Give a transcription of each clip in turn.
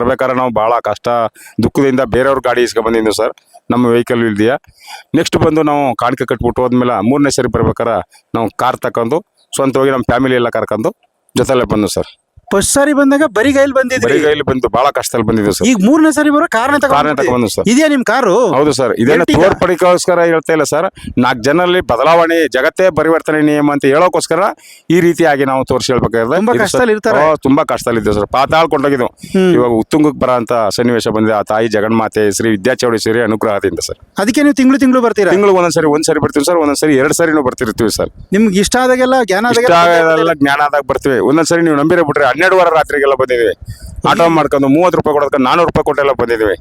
ಬರ್ಬೇಕಾದ್ರೆ ನಾವು ಭಾಳ ಕಷ್ಟ ದುಃಖದಿಂದ ಬೇರೆಯವ್ರ ಗಾಡಿ ಇಸ್ಕೊ ಬಂದಿದ್ದು ಸರ್. ನಮ್ಮ ವೆಹಿಕಲ್ ಇಲ್ದಿಯಾ ನೆಕ್ಸ್ಟ್ ಬಂದು ನಾವು ಕಾಣಿಕೆ ಕಟ್ಬಿಟ್ಟು ಹೋದ್ಮೇಲೆ 3ನೇ ಸರಿ ಬರ್ಬೇಕಾರೆ ನಾವು ಕಾರ್ ತಗೊಂಡು ಸ್ವಂತವಾಗಿ ನಮ್ಮ ಫ್ಯಾಮಿಲಿ ಎಲ್ಲ ಕರ್ಕೊಂಡು ಜೊತೆಲೆ ಬಂದು ಸರ್. ಫಸ್ಟ್ ಸಾರಿ ಬಂದಾಗ ಬರೀ ಗೈಲ್ ಬಂದಿದ್ರಿ, ಬರೀ ಗೈಲಿ ಬಂದು ಭಾಳ ಕಷ್ಟದಲ್ಲಿ ಬಂದಿದ್ದು ಸರ್. ಈಗ 3ನೇ ಸಾರಿ ಬರೋ ಕಾರಣ ಬಂದು ಸರ್. ಇದೆಯಾ ನಿಮ್ ಕಾರು? ಹೌದು ಸರ್. ಇದೇನು ತೋರ್ಪಡಿಕೋಸ್ಕರ ಹೇಳ್ತಾ ಇಲ್ಲ ಸರ್. 4 ಜನರಲ್ಲಿ ಬದಲಾವಣೆ, ಜಗತ್ತೇ ಪರಿವರ್ತನೆ ನಿಯಮ ಅಂತ ಹೇಳೋಕೋಸ್ಕರ ಈ ರೀತಿಯಾಗಿ ನಾವು ತೋರಿಸಿ ಹೇಳ್ಬೇಕಾದ್ರೆ ತುಂಬಾ ಕಷ್ಟದಲ್ಲಿ ಇರ್ತಾರೆ. ತುಂಬಾ ಕಷ್ಟದಲ್ಲಿದ್ದೆ ಸರ್. ಪಾತಾಳ್ಕೊಂಡೋಗಿದ್ದು ಇವಾಗ ಉತ್ತುಂಗಕ್ಕೆ ಬರೋ ಅಂತ ಸನ್ನಿವೇಶ ಬಂದಿದೆ. ಆ ತಾಯಿ ಜಗನ್ಮಾತೆ ಶ್ರೀ ವಿದ್ಯಾಚೌಡೇಶ್ವರಿ ಅನುಗ್ರಹದಿಂದ ಸರ್. ಅದಕ್ಕೆ ನೀವು ತಿಂಗಳು ಬರ್ತೀರಾ? ತಿಂಗಳು ಒಂದ್ಸರಿ ಬರ್ತೀವಿ ಸರ್. ಒಂದೊಂದ್ಸರಿ 2 ಸರಿನೂ ಬರ್ತಿರ್ತೀವಿ ಸರ್. ನಿಮ್ಗೆ ಇಷ್ಟ ಆದಾಗೆಲ್ಲ ಜ್ಞಾನ ಜ್ಞಾನ ಆದಾಗ ಬರ್ತೀವಿ. ಒಂದೊಂದ್ಸರಿ ನೀವು ನಂಬಿರ ಬಿಟ್ರೆ 12 ರಾತ್ರಿಗೆಲ್ಲ ಬಂದಿದ್ದೀವಿ. ಆಟೋ ಮಾಡ್ಕೊಂಡು 30 ರೂಪಾಯಿ ಕೊಡೋದಕ್ಕೆ 400 ರೂಪಾಯಿ ಕೊಟ್ಟೆಲ್ಲ ಬಂದಿದ್ದೀವಿ.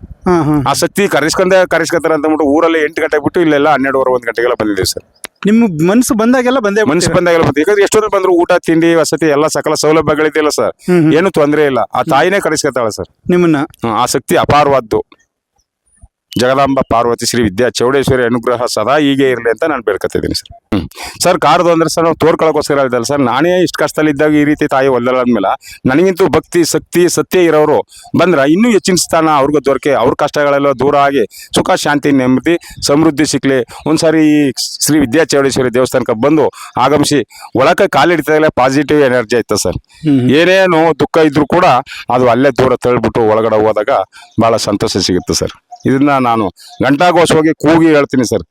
ಆ ಶಕ್ತಿ ಕರೆಸ್ಕೊತಾರೆ ಅಂತ ಅಂದ್ಬಿಟ್ಟು ಊರಲ್ಲಿ 8 ಗಂಟೆಗೆ ಬಿಟ್ಟು ಇಲ್ಲೆಲ್ಲ 12:30 1 ಗಂಟೆಗೆಲ್ಲ ಬಂದಿದ್ದೀವಿ ಸರ್. ನಿಮ್ಮ ಮನಸ್ಸು ಬಂದಾಗೆಲ್ಲ ಮನಸ್ಸು ಬಂದಾಗೆಲ್ಲ ಬಂದು ಯಾಕಂದ್ರೆ ಎಷ್ಟೊಂದು ಬಂದ್ರು ಊಟ ತಿಂಡಿ ವಸತಿ ಎಲ್ಲ ಸಕಲ ಸೌಲಭ್ಯಗಳಿದೆಯಲ್ಲ ಸರ್. ಏನು ತೊಂದರೆ ಇಲ್ಲ. ಆ ತಾಯಿನೇ ಕರೆಸ್ಕೊತಾಳೆ ಸರ್ ನಿಮ್ಮನ್ನ. ಆ ಶಕ್ತಿ ಅಪಾರವಾದ್ದು. ಜಗದಾಂಬ ಪಾರ್ವತಿ ಶ್ರೀ ವಿದ್ಯಾ ಚೌಡೇಶ್ವರಿ ಅನುಗ್ರಹ ಸದಾ ಹೀಗೆ ಇರಲಿ ಅಂತ ನಾನು ಬೇಡ್ಕೊತಿದ್ದೀನಿ ಸರ್. ಸರ್ ಕಾರ್ದು ಅಂದ್ರೆ ಸರ್ ನಾವು ತೋರ್ಕೊಳ್ಳೋಕೋಸ್ಕರ ಇದ್ದಲ್ಲ ಸರ್. ನಾನೇ ಇಷ್ಟು ಕಷ್ಟದಲ್ಲಿ ಇದ್ದಾಗ ಈ ರೀತಿ ತಾಯಿ ಒಲ್ಲಾದ್ಮೇಲೆ ನನಗಿಂತೂ ಭಕ್ತಿ ಶಕ್ತಿ ಸತ್ಯ ಇರೋರು ಬಂದ್ರೆ ಇನ್ನೂ ಹೆಚ್ಚಿನ ಸ್ಥಾನ ಅವ್ರಿಗೂ ದೊರಕೆ, ಅವ್ರ ಕಷ್ಟಗಳೆಲ್ಲ ದೂರ ಆಗಿ ಸುಖ ಶಾಂತಿ ನೆಮ್ಮದಿ ಸಮೃದ್ಧಿ ಸಿಕ್ಲಿ. ಒಂದ್ಸಾರಿ ಈ ಶ್ರೀ ವಿದ್ಯಾ ಚೌಡೇಶ್ವರಿ ದೇವಸ್ಥಾನಕ್ಕೆ ಬಂದು ಆಗಮಿಸಿ ಒಳಕ್ಕೆ ಕಾಲಿಡ್ತಾಗಲೇ ಪಾಸಿಟಿವ್ ಎನರ್ಜಿ ಆಯ್ತು ಸರ್. ಏನೇನು ದುಃಖ ಇದ್ರು ಕೂಡ ಅದು ಅಲ್ಲೇ ದೂರ ತಳ್ಳಿಬಿಟ್ಟು ಒಳಗಡೆ ಹೋದಾಗ ಬಹಳ ಸಂತೋಷ ಸಿಗುತ್ತೆ ಸರ್. ಇದನ್ನ ನಾನು ಘಂಟಾಘೋಷವಾಗಿ ಕೂಗಿ ಹೇಳ್ತೀನಿ ಸರ್.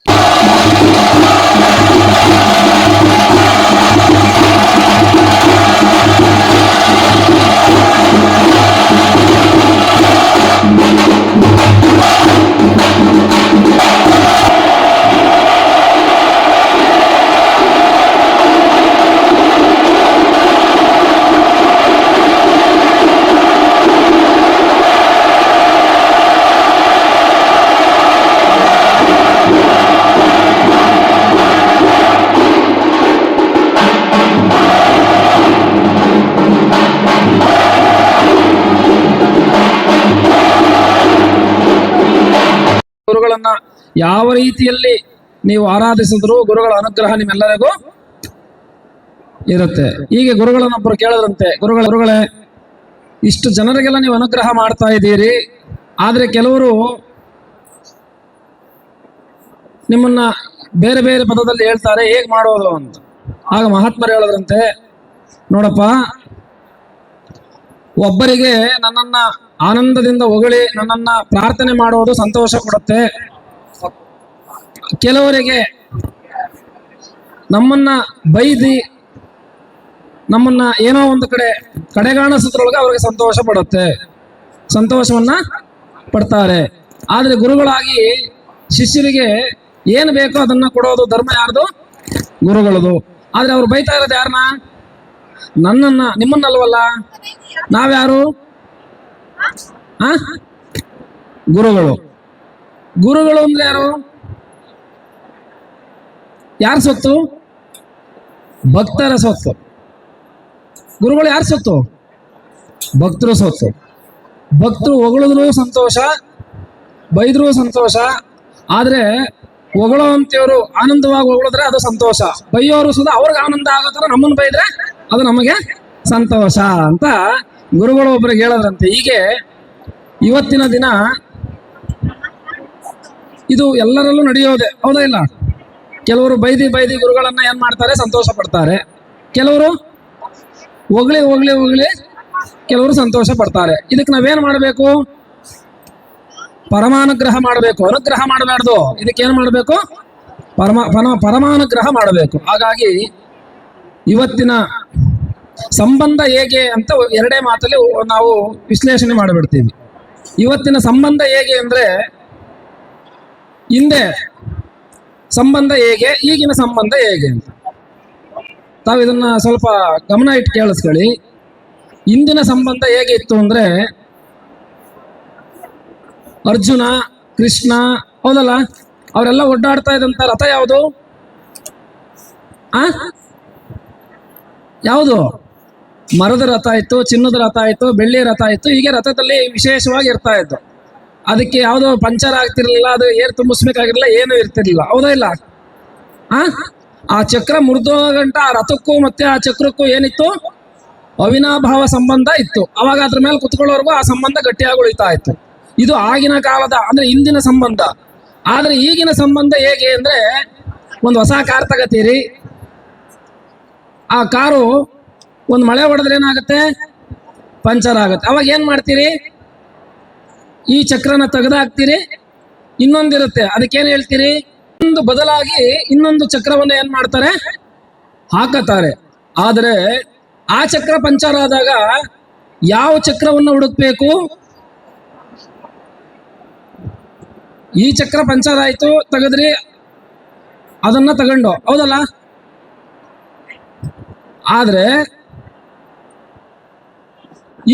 ಗುರುಗಳನ್ನ ಯಾವ ರೀತಿಯಲ್ಲಿ ನೀವು ಆರಾಧಿಸಿದ್ರು ಗುರುಗಳ ಅನುಗ್ರಹ ನಿಮ್ಮೆಲ್ಲರಿಗೂ ಇರುತ್ತೆ. ಹೀಗೆ ಗುರುಗಳನ್ನೊಬ್ಬರು ಕೇಳಿದ್ರಂತೆ, ಗುರುಗಳೇ ಇಷ್ಟು ಜನರಿಗೆಲ್ಲ ನೀವು ಅನುಗ್ರಹ ಮಾಡ್ತಾ ಇದ್ದೀರಿ, ಆದ್ರೆ ಕೆಲವರು ನಿಮ್ಮನ್ನ ಬೇರೆ ಬೇರೆ ಪದದಲ್ಲಿ ಹೇಳ್ತಾರೆ, ಹೇಗ್ ಮಾಡೋದು ಅಂತ. ಆಗ ಮಹಾತ್ಮರು ಹೇಳಿದ್ರಂತೆ, ನೋಡಪ್ಪ, ಒಬ್ಬರಿಗೆ ನನ್ನನ್ನ ಆನಂದದಿಂದ ಹೊಗಳಿ ನನ್ನನ್ನ ಪ್ರಾರ್ಥನೆ ಮಾಡುವುದು ಸಂತೋಷ ಕೊಡುತ್ತೆ. ಕೆಲವರಿಗೆ ನಮ್ಮನ್ನ ಬೈದಿ ನಮ್ಮನ್ನ ಏನೋ ಒಂದು ಕಡೆಗಾಣಿಸೋದ್ರೊಳಗೆ ಅವ್ರಿಗೆ ಸಂತೋಷ ಪಡುತ್ತೆ, ಸಂತೋಷವನ್ನ ಪಡ್ತಾರೆ. ಆದ್ರೆ ಗುರುಗಳಾಗಿ ಶಿಷ್ಯರಿಗೆ ಏನು ಬೇಕೋ ಅದನ್ನ ಕೊಡೋದು ಧರ್ಮ ಯಾರ್ದು? ಗುರುಗಳದು. ಆದ್ರೆ ಅವ್ರು ಬೈತಾ ಇರೋದು ಯಾರನ್ನ? ನನ್ನನ್ನ, ನಿಮ್ಮನ್ನಲ್ವಲ್ಲ. ನಾವ್ಯಾರು? ಗುರುಗಳು. ಗುರುಗಳು ಅಂದ್ರೆ ಯಾರು? ಯಾರ ಸೊತ್ತು? ಭಕ್ತರ ಸೊತ್ತು. ಗುರುಗಳು ಯಾರ ಸೊತ್ತು? ಭಕ್ತರು ಸೊತ್ತು. ಭಕ್ತರು ಹೊಗಳಿದ್ರು ಸಂತೋಷ, ಬೈದ್ರು ಸಂತೋಷ. ಆದ್ರೆ ಹೊಗಳೋಂತಿಯವರು ಆನಂದವಾಗಿ ಹೊಗಳಿದ್ರೆ ಅದು ಸಂತೋಷ, ಬೈಯೋರು ಸುಧಾ ಅವ್ರಿಗೆ ಆನಂದ ಆಗೋ ತರ ನಮ್ಮನ್ನು ಬೈದ್ರೆ ಅದು ನಮಗೆ ಸಂತೋಷ ಅಂತ ಗುರುಗಳು ಒಬ್ಬರಿಗೆ ಹೇಳದ್ರಂತೆ. ಹೀಗೆ ಇವತ್ತಿನ ದಿನ ಇದು ಎಲ್ಲರಲ್ಲೂ ನಡೆಯೋದೆ, ಹೌದಾ ಇಲ್ಲ? ಕೆಲವರು ಬೈದಿ ಗುರುಗಳನ್ನ ಏನ್ ಮಾಡ್ತಾರೆ? ಸಂತೋಷ ಪಡ್ತಾರೆ. ಕೆಲವರು ಹೊಗಳಿ ಕೆಲವರು ಸಂತೋಷ ಪಡ್ತಾರೆ. ಇದಕ್ಕೆ ನಾವೇನ್ ಮಾಡಬೇಕು? ಪರಮಾನುಗ್ರಹ ಮಾಡಬೇಕು, ಅನುಗ್ರಹ ಮಾಡಬಾರ್ದು. ಇದಕ್ಕೇನು ಮಾಡಬೇಕು? ಪರಮಾನುಗ್ರಹ ಮಾಡಬೇಕು. ಹಾಗಾಗಿ ಇವತ್ತಿನ ಸಂಬಂಧ ಹೇಗೆ ಅಂತ 2 ಮಾತಲ್ಲಿ ನಾವು ವಿಶ್ಲೇಷಣೆ ಮಾಡಿಬಿಡ್ತೀವಿ. ಇವತ್ತಿನ ಸಂಬಂಧ ಹೇಗೆ ಅಂದ್ರೆ, ಹಿಂದೆ ಸಂಬಂಧ ಹೇಗೆ, ಈಗಿನ ಸಂಬಂಧ ಹೇಗೆ ಅಂತ ತಾವು ಇದನ್ನ ಸ್ವಲ್ಪ ಗಮನ ಇಟ್ಟು ಕೇಳಿಸ್ಕೊಳ್ಳಿ. ಹಿಂದಿನ ಸಂಬಂಧ ಹೇಗೆ ಇತ್ತು ಅಂದ್ರೆ, ಅರ್ಜುನ ಕೃಷ್ಣ, ಹೌದಲ್ಲ, ಅವರೆಲ್ಲ ಒಡ್ಡಾಡ್ತಾ ಇದ್ದಂತ ರಥ ಯಾವುದು? ಯಾವುದು? ಮರದ ರಥ ಆಯ್ತು, ಚಿನ್ನದ ರಥ ಆಯ್ತು, ಬೆಳ್ಳಿಯ ರಥ ಆಯ್ತು. ಹೀಗೆ ರಥದಲ್ಲಿ ವಿಶೇಷವಾಗಿ ಇರ್ತಾ ಇತ್ತು. ಅದಕ್ಕೆ ಯಾವುದೋ ಪಂಚರ್ ಆಗ್ತಿರ್ಲಿಲ್ಲ, ಅದು ಏರ್ ತುಂಬಿಸ್ಬೇಕಾಗಿರ್ಲಿಲ್ಲ, ಏನು ಇರ್ತಿರ್ಲಿಲ್ಲ, ಹೌದಾ ಇಲ್ಲ? ಆ ಚಕ್ರ ಮುರಿದೋ ಗಂಟ ಆ ರಥಕ್ಕೂ ಮತ್ತೆ ಆ ಚಕ್ರಕ್ಕೂ ಏನಿತ್ತು? ಅವಿನಾಭಾವ ಸಂಬಂಧ ಇತ್ತು. ಅವಾಗ ಅದ್ರ ಮೇಲೆ ಕುತ್ಕೊಳ್ಳೋರ್ಗು ಆ ಸಂಬಂಧ ಗಟ್ಟಿಯಾಗಿ ಉಳಿತಾ ಇತ್ತು. ಇದು ಆಗಿನ ಕಾಲದ ಅಂದ್ರೆ ಇಂದಿನ ಸಂಬಂಧ. ಆದ್ರೆ ಈಗಿನ ಸಂಬಂಧ ಹೇಗೆ ಅಂದ್ರೆ, ಒಂದು ಹೊಸ ಕಾರ್ ತಗತೀರಿ, ಆ ಕಾರು ಒಂದು ಮಳೆ ಹೊಡೆದ್ರೆ ಏನಾಗುತ್ತೆ, ಪಂಚರ್ ಆಗುತ್ತೆ. ಅವಾಗ ಏನ್ ಮಾಡ್ತೀರಿ, ಈ ಚಕ್ರನ ತೆಗೆದಾಕ್ತೀರಿ, ಇನ್ನೊಂದಿರುತ್ತೆ ಅದಕ್ಕೇನ್ ಹೇಳ್ತೀರಿ, ಒಂದು ಬದಲಾಗಿ ಇನ್ನೊಂದು ಚಕ್ರವನ್ನು ಏನ್ ಮಾಡ್ತಾರೆ, ಹಾಕತಾರೆ. ಆದರೆ ಆ ಚಕ್ರ ಪಂಚರ್ ಆದಾಗ ಯಾವ ಚಕ್ರವನ್ನು ಹುಡುಕ್ಬೇಕು, ಈ ಚಕ್ರ ಪಂಚರ್ ಆಯ್ತು ತೆಗೆದ್ರಿ, ಅದನ್ನ ತಗೊಂಡು, ಹೌದಲ್ಲ. ಆದ್ರೆ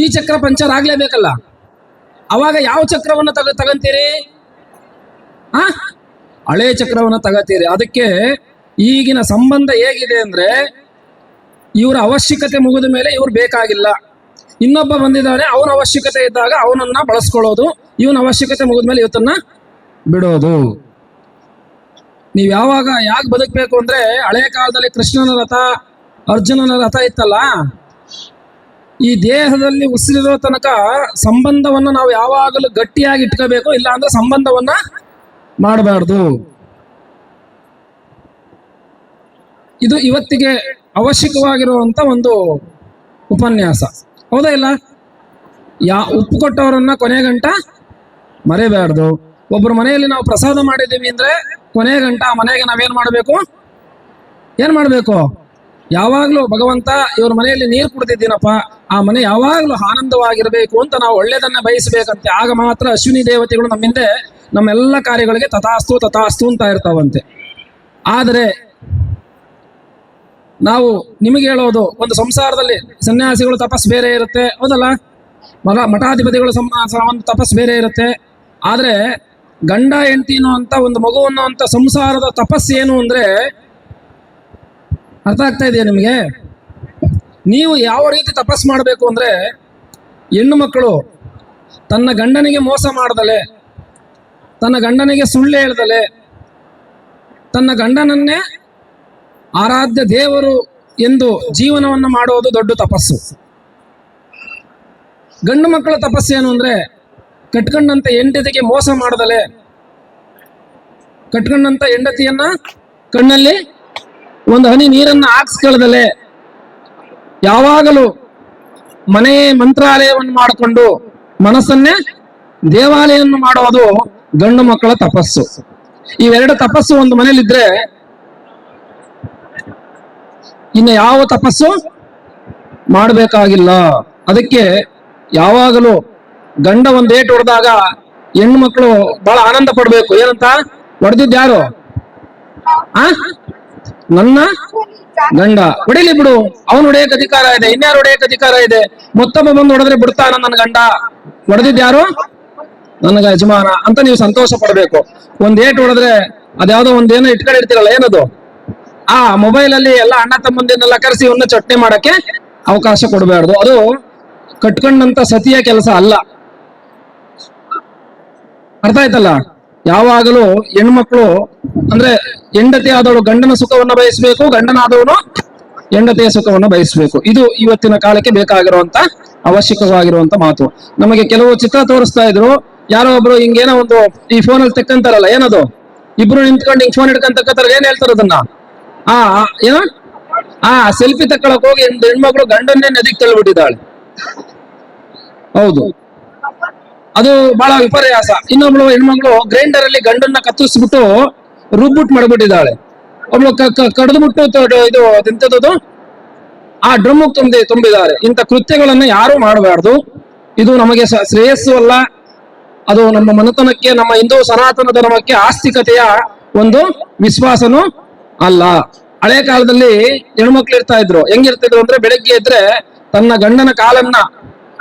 ಈ ಚಕ್ರ ಪಂಚರ್ ಆಗ್ಲೇಬೇಕಲ್ಲ, ಅವಾಗ ಯಾವ ಚಕ್ರವನ್ನು ತಗಂತೀರಿ, ಹಳೆ ಚಕ್ರವನ್ನು ತಗತೀರಿ. ಅದಕ್ಕೆ ಈಗಿನ ಸಂಬಂಧ ಹೇಗಿದೆ ಅಂದ್ರೆ, ಇವರ ಅವಶ್ಯಕತೆ ಮುಗಿದ ಮೇಲೆ ಇವ್ರು ಬೇಕಾಗಿಲ್ಲ, ಇನ್ನೊಬ್ಬ ಬಂದಿದ್ದಾನೆ, ಅವನ ಅವಶ್ಯಕತೆ ಇದ್ದಾಗ ಅವನನ್ನ ಬಳಸ್ಕೊಳ್ಳೋದು, ಇವನ ಅವಶ್ಯಕತೆ ಮುಗಿದ ಮೇಲೆ ಇವತ್ತನ್ನ ಬಿಡೋದು. ನೀವ್ ಯಾವಾಗ ಯಾಕೆ ಬದುಕಬೇಕು ಅಂದ್ರೆ, ಹಳೆ ಕಾಲದಲ್ಲಿ ಕೃಷ್ಣನ ರಥ, ಅರ್ಜುನನ ರಥ ಇತ್ತಲ್ಲ, ಈ ದೇಹದಲ್ಲಿ ಉಸಿರಿರೋ ತನಕ ಸಂಬಂಧವನ್ನ ನಾವು ಯಾವಾಗಲೂ ಗಟ್ಟಿಯಾಗಿ ಇಟ್ಕೋಬೇಕು, ಇಲ್ಲ ಅಂದ್ರೆ ಸಂಬಂಧವನ್ನ ಮಾಡಬಾರ್ದು. ಇದು ಇವತ್ತಿಗೆ ಅವಶ್ಯಕವಾಗಿರುವಂತ ಒಂದು ಉಪನ್ಯಾಸ, ಹೌದಾ ಇಲ್ಲ. ಉಪ್ಪು ಕೊಟ್ಟವರನ್ನ ಕೊನೆ ಗಂಟ ಮರೆಯಬಾರ್ದು. ಒಬ್ಬರ ಮನೆಯಲ್ಲಿ ನಾವು ಪ್ರಸಾದ ಮಾಡಿದ್ದೀವಿ ಅಂದ್ರೆ ಕೊನೆ ಗಂಟ ಆ ಮನೆಗೆ ನಾವೇನ್ ಮಾಡ್ಬೇಕು, ಯಾವಾಗ್ಲೂ ಭಗವಂತ ಇವ್ರ ಮನೆಯಲ್ಲಿ ನೀರು ಕುಡ್ದಿದ್ದೀನಪ್ಪ, ಆ ಮನೆ ಯಾವಾಗ್ಲೂ ಆನಂದವಾಗಿರ್ಬೇಕು ಅಂತ ನಾವು ಒಳ್ಳೇದನ್ನ ಬಯಸಬೇಕಂತೆ. ಆಗ ಮಾತ್ರ ಅಶ್ವಿನಿ ದೇವತೆಗಳು ನಮ್ಮಿಂದೆ ನಮ್ಮೆಲ್ಲ ಕಾರ್ಯಗಳಿಗೆ ತಥಾಸ್ತು ತಥಾಸ್ತು ಅಂತ ಇರ್ತಾವಂತೆ. ಆದರೆ ನಾವು ನಿಮಗೆ ಹೇಳೋದು, ಒಂದು ಸಂಸಾರದಲ್ಲಿ ಸನ್ಯಾಸಿಗಳು ತಪಸ್ ಬೇರೆ ಇರುತ್ತೆ, ಹೌದಲ್ಲ, ಮಠಾಧಿಪತಿಗಳು ಒಂದು ತಪಸ್ ಬೇರೆ ಇರುತ್ತೆ. ಆದ್ರೆ ಗಂಡ ಹೆಂಡತಿನೋ ಅಂತ ಒಂದು ಮಗು ಅನ್ನೋ ಸಂಸಾರದ ತಪಸ್ಸು ಏನು ಅಂದ್ರೆ, ಅರ್ಥ ಆಗ್ತಾ ಇದೆಯಾ ನಿಮಗೆ? ನೀವು ಯಾವ ರೀತಿ ತಪಸ್ ಮಾಡಬೇಕು ಅಂದ್ರೆ, ಹೆಣ್ಣು ಮಕ್ಕಳು ತನ್ನ ಗಂಡನಿಗೆ ಮೋಸ ಮಾಡದಲೆ, ತನ್ನ ಗಂಡನಿಗೆ ಸುಳ್ಳು ಹೇಳ್ದಲೆ, ತನ್ನ ಗಂಡನನ್ನೇ ಆರಾಧ್ಯ ದೇವರು ಎಂದು ಜೀವನವನ್ನು ಮಾಡೋದು ದೊಡ್ಡ ತಪಸ್ಸು. ಗಂಡು ಮಕ್ಕಳ ತಪಸ್ಸೇನು ಅಂದ್ರೆ, ಕಟ್ಕೊಂಡಂತ ಹೆಂಡತಿಗೆ ಮೋಸ ಮಾಡದಲೆ, ಕಟ್ಕೊಂಡಂತ ಹೆಂಡತಿಯನ್ನ ಕಣ್ಣಲ್ಲಿ ಒಂದು ಹನಿ ನೀರನ್ನ ಹಾಕ್ಸ್ಕೊಳ್ಳದಲೆ, ಯಾವಾಗಲೂ ಮನೆ ಮಂತ್ರಾಲಯವನ್ನು ಮಾಡಿಕೊಂಡು ಮನಸ್ಸನ್ನೇ ದೇವಾಲಯವನ್ನು ಮಾಡೋದು ಗಂಡು ಮಕ್ಕಳ ತಪಸ್ಸು. ಇವೆರಡು ತಪಸ್ಸು ಒಂದು ಮನೇಲಿದ್ರೆ ಇನ್ನು ಯಾವ ತಪಸ್ಸು ಮಾಡಬೇಕಾಗಿಲ್ಲ. ಅದಕ್ಕೆ ಯಾವಾಗಲೂ ಗಂಡ ಒಂದ್ ಏಟು ಹೊಡೆದಾಗ ಹೆಣ್ಣು ಮಕ್ಕಳು ಬಹಳ ಆನಂದ ಪಡ್ಬೇಕು. ಏನಂತ, ಹೊಡೆದಿದ್ದು ಯಾರು, ನನ್ನ ಗಂಡ, ಹೊಡಿಲಿ ಬಿಡು, ಅವನು ಹೊಡೆಯಕ್ ಅಧಿಕಾರ ಇದೆ, ಇನ್ಯಾರು ಹೊಡೆಯಕ್ ಅಧಿಕಾರ ಇದೆ, ಮತ್ತೊಬ್ಬ ಬಂದು ಹೊಡೆದ್ರೆ ಬಿಡ್ತಾನ ನನ್ನ ಗಂಡ, ಹೊಡೆದಿದ್ದು ಯಾರು, ನನಗ ಯಜಮಾನ ಅಂತ ನೀವು ಸಂತೋಷ ಪಡ್ಬೇಕು. ಒಂದ್ ಏಟು ಹೊಡೆದ್ರೆ ಅದ್ಯಾವುದೋ ಒಂದೇನೋ ಇಟ್ಕೊಂಡಿರ್ತೀರಲ್ಲ, ಏನದು, ಆ ಮೊಬೈಲ್ ಅಲ್ಲಿ ಎಲ್ಲ ಅಣ್ಣ ತಮ್ಮಂದಿನೆಲ್ಲ ಕರೆಸಿ ಇವನ್ನ ಚಟ್ನಿ ಮಾಡಕ್ಕೆ ಅವಕಾಶ ಕೊಡಬಾರ್ದು. ಅದು ಕಟ್ಕೊಂಡಂತ ಸತಿಯ ಕೆಲಸ ಅಲ್ಲ. ಅರ್ಥ ಆಯ್ತಲ್ಲ? ಯಾವಾಗಲೂ ಹೆಣ್ಮಕ್ಳು ಅಂದ್ರೆ ಹೆಂಡತಿ ಆದವಳು ಗಂಡನ ಸುಖವನ್ನ ಬಯಸ್ಬೇಕು, ಗಂಡನಾದವನು ಹೆಂಡತಿಯ ಸುಖವನ್ನ ಬಯಸ್ಬೇಕು. ಇದು ಇವತ್ತಿನ ಕಾಲಕ್ಕೆ ಬೇಕಾಗಿರುವಂತ ಅವಶ್ಯಕವಾಗಿರುವಂತ ಮಾತು. ನಮಗೆ ಕೆಲವು ಚಿತ್ರ ತೋರಿಸ್ತಾ ಇದ್ರು, ಯಾರೋ ಒಬ್ರು ಹಿಂಗೇನೋ ಒಂದು ಈ ಫೋನಲ್ಲಿ ತೆಕ್ಕಂತಾರಲ್ಲ, ಏನದು, ಇಬ್ರು ನಿಂತ್ಕೊಂಡು ಹಿಂಗ್ ಫೋನ್ ಹಿಡ್ಕೊಂಡ್ ತಕ್ಕಂತಾರ, ಏನ್ ಹೇಳ್ತಾರ ಅದನ್ನ, ಏನೋ ಸೆಲ್ಫಿ ತಕ್ಕೊಳಕ್ ಹೋಗಿ ಹೆಣ್ಮಕ್ಳು ಗಂಡನ್ನೇ ನದಿಗೆ ತಳ್ಳಿಬಿಟ್ಟಿದ್ದಾಳೆ. ಹೌದು, ಅದು ಬಹಳ ವಿಪರ್ಯಾಸ. ಇನ್ನೊಬ್ಳು ಹೆಣ್ಮಕ್ಳು ಗ್ರೈಂಡರ್ ಅಲ್ಲಿ ಗಂಡನ್ನ ಕತ್ತರಿಸ್ಬಿಟ್ಟು ರುಬ್ಬಿಟ್ಟು ಮಾಡ್ಬಿಟ್ಟಿದ್ದಾಳೆ. ಒಬ್ಳು ಕಡ್ದುಬಿಟ್ಟು ಇದು ಎಂತದ್ದು ಆ ಡ್ರಮ್ ತುಂಬಿದ್ದಾರೆ. ಇಂಥ ಕೃತ್ಯಗಳನ್ನ ಯಾರು ಮಾಡಬಾರ್ದು. ಇದು ನಮಗೆ ಶ್ರೇಯಸ್ಸು ಅಲ್ಲ, ಅದು ನಮ್ಮ ಮನೆತನಕ್ಕೆ, ನಮ್ಮ ಹಿಂದೂ ಸನಾತನ ಧರ್ಮಕ್ಕೆ ಆಸ್ತಿಕತೆಯ ಒಂದು ವಿಶ್ವಾಸನೂ ಅಲ್ಲ. ಹಳೆ ಕಾಲದಲ್ಲಿ ಹೆಣ್ಮಕ್ಳು ಇರ್ತಾ ಇದ್ರು, ಹೆಂಗಿರ್ತಿದ್ರು ಅಂದ್ರೆ, ಬೆಳಗ್ಗೆ ಎದ್ರೆ ತನ್ನ ಗಂಡನ ಕಾಲನ್ನ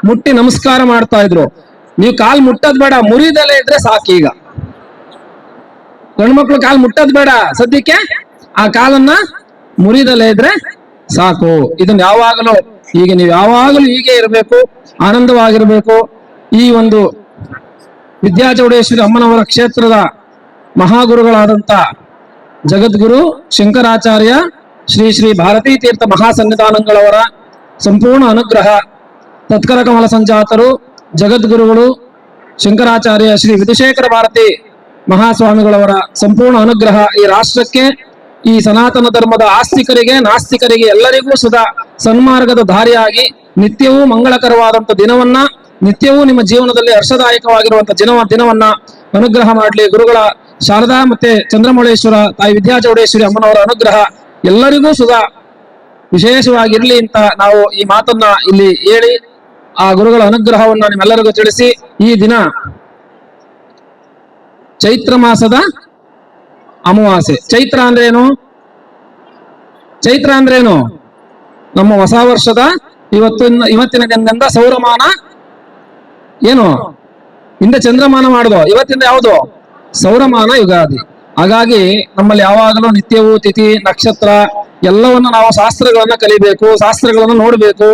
ಮುಟ್ಟಿ ನಮಸ್ಕಾರ ಮಾಡ್ತಾ ಇದ್ರು. ನೀವು ಕಾಲ್ ಮುಟ್ಟದ್ ಬೇಡ, ಮುರಿದಲೆ ಇದ್ರೆ ಸಾಕು. ಈಗ ಹೆಣ್ಮಕ್ಳು ಕಾಲ್ ಮುಟ್ಟದ್ ಬೇಡ, ಸದ್ಯಕ್ಕೆ ಆ ಕಾಲನ್ನ ಮುರಿದಲೆ ಇದ್ರೆ ಸಾಕು. ಇದನ್ನ ಯಾವಾಗಲೂ ನೀವು ಯಾವಾಗಲೂ ಹೀಗೆ ಇರಬೇಕು, ಆನಂದವಾಗಿರ್ಬೇಕು. ಈ ಒಂದು ವಿದ್ಯಾಚೌಡೇಶ್ವರಿ ಅಮ್ಮನವರ ಕ್ಷೇತ್ರದ ಮಹಾಗುರುಗಳಾದಂತ ಜಗದ್ಗುರು ಶಂಕರಾಚಾರ್ಯ ಶ್ರೀ ಶ್ರೀ ಭಾರತೀ ತೀರ್ಥ ಮಹಾಸನ್ನಿಧಾನಗಳವರ ಸಂಪೂರ್ಣ ಅನುಗ್ರಹ, ತತ್ಕರ ಕಮಲ ಸಂಜಾತರು ಜಗದ್ಗುರುಗಳು ಶಂಕರಾಚಾರ್ಯ ಶ್ರೀ ವಿಧುಶೇಖರ ಭಾರತಿ ಮಹಾಸ್ವಾಮಿಗಳವರ ಸಂಪೂರ್ಣ ಅನುಗ್ರಹ ಈ ರಾಷ್ಟ್ರಕ್ಕೆ, ಈ ಸನಾತನ ಧರ್ಮದ ಆಸ್ತಿಕರಿಗೆ ನಾಸ್ತಿಕರಿಗೆ ಎಲ್ಲರಿಗೂ ಸುಧಾ ಸನ್ಮಾರ್ಗದ ದಾರಿಯಾಗಿ ನಿತ್ಯವೂ ಮಂಗಳಕರವಾದಂತ ದಿನವನ್ನ, ನಿತ್ಯವೂ ನಿಮ್ಮ ಜೀವನದಲ್ಲಿ ಹರ್ಷದಾಯಕವಾಗಿರುವಂತಹ ದಿನವನ್ನ ಅನುಗ್ರಹ ಮಾಡಲಿ. ಗುರುಗಳ ಶಾರದಾ ಮತ್ತೆ ಚಂದ್ರಮೌಳೇಶ್ವರ ತಾಯಿ ವಿದ್ಯಾಚೌಡೇಶ್ವರಿ ಅಮ್ಮನವರ ಅನುಗ್ರಹ ಎಲ್ಲರಿಗೂ ಸುಧಾ ವಿಶೇಷವಾಗಿರ್ಲಿ ಅಂತ ನಾವು ಈ ಮಾತನ್ನ ಇಲ್ಲಿ ಹೇಳಿ ಆ ಗುರುಗಳ ಅನುಗ್ರಹವನ್ನ ನಿಮ್ಮೆಲ್ಲರಿಗೂ ತಿಳಿಸಿ, ಈ ದಿನ ಚೈತ್ರ ಮಾಸದ ಅಮಾವಾಸ್ಯೆ. ಚೈತ್ರ ಅಂದ್ರೇನು? ಚೈತ್ರ ಅಂದ್ರೇನು? ನಮ್ಮ ಹೊಸ ವರ್ಷದ ಇವತ್ತಿನ ದಿನದಿಂದ ಸೌರಮಾನ ಏನು ಹಿಂದೆ ಚಂದ್ರಮಾನ ಮಾಡುದು, ಇವತ್ತಿಂದ ಯಾವುದು ಸೌರಮಾನ ಯುಗಾದಿ. ಹಾಗಾಗಿ ನಮ್ಮಲ್ಲಿ ಯಾವಾಗಲೂ ನಿತ್ಯವೂ ತಿಥಿ ನಕ್ಷತ್ರ ಎಲ್ಲವನ್ನ ನಾವು ಶಾಸ್ತ್ರಗಳನ್ನ ಕಲಿಬೇಕು, ಶಾಸ್ತ್ರಗಳನ್ನ ನೋಡ್ಬೇಕು.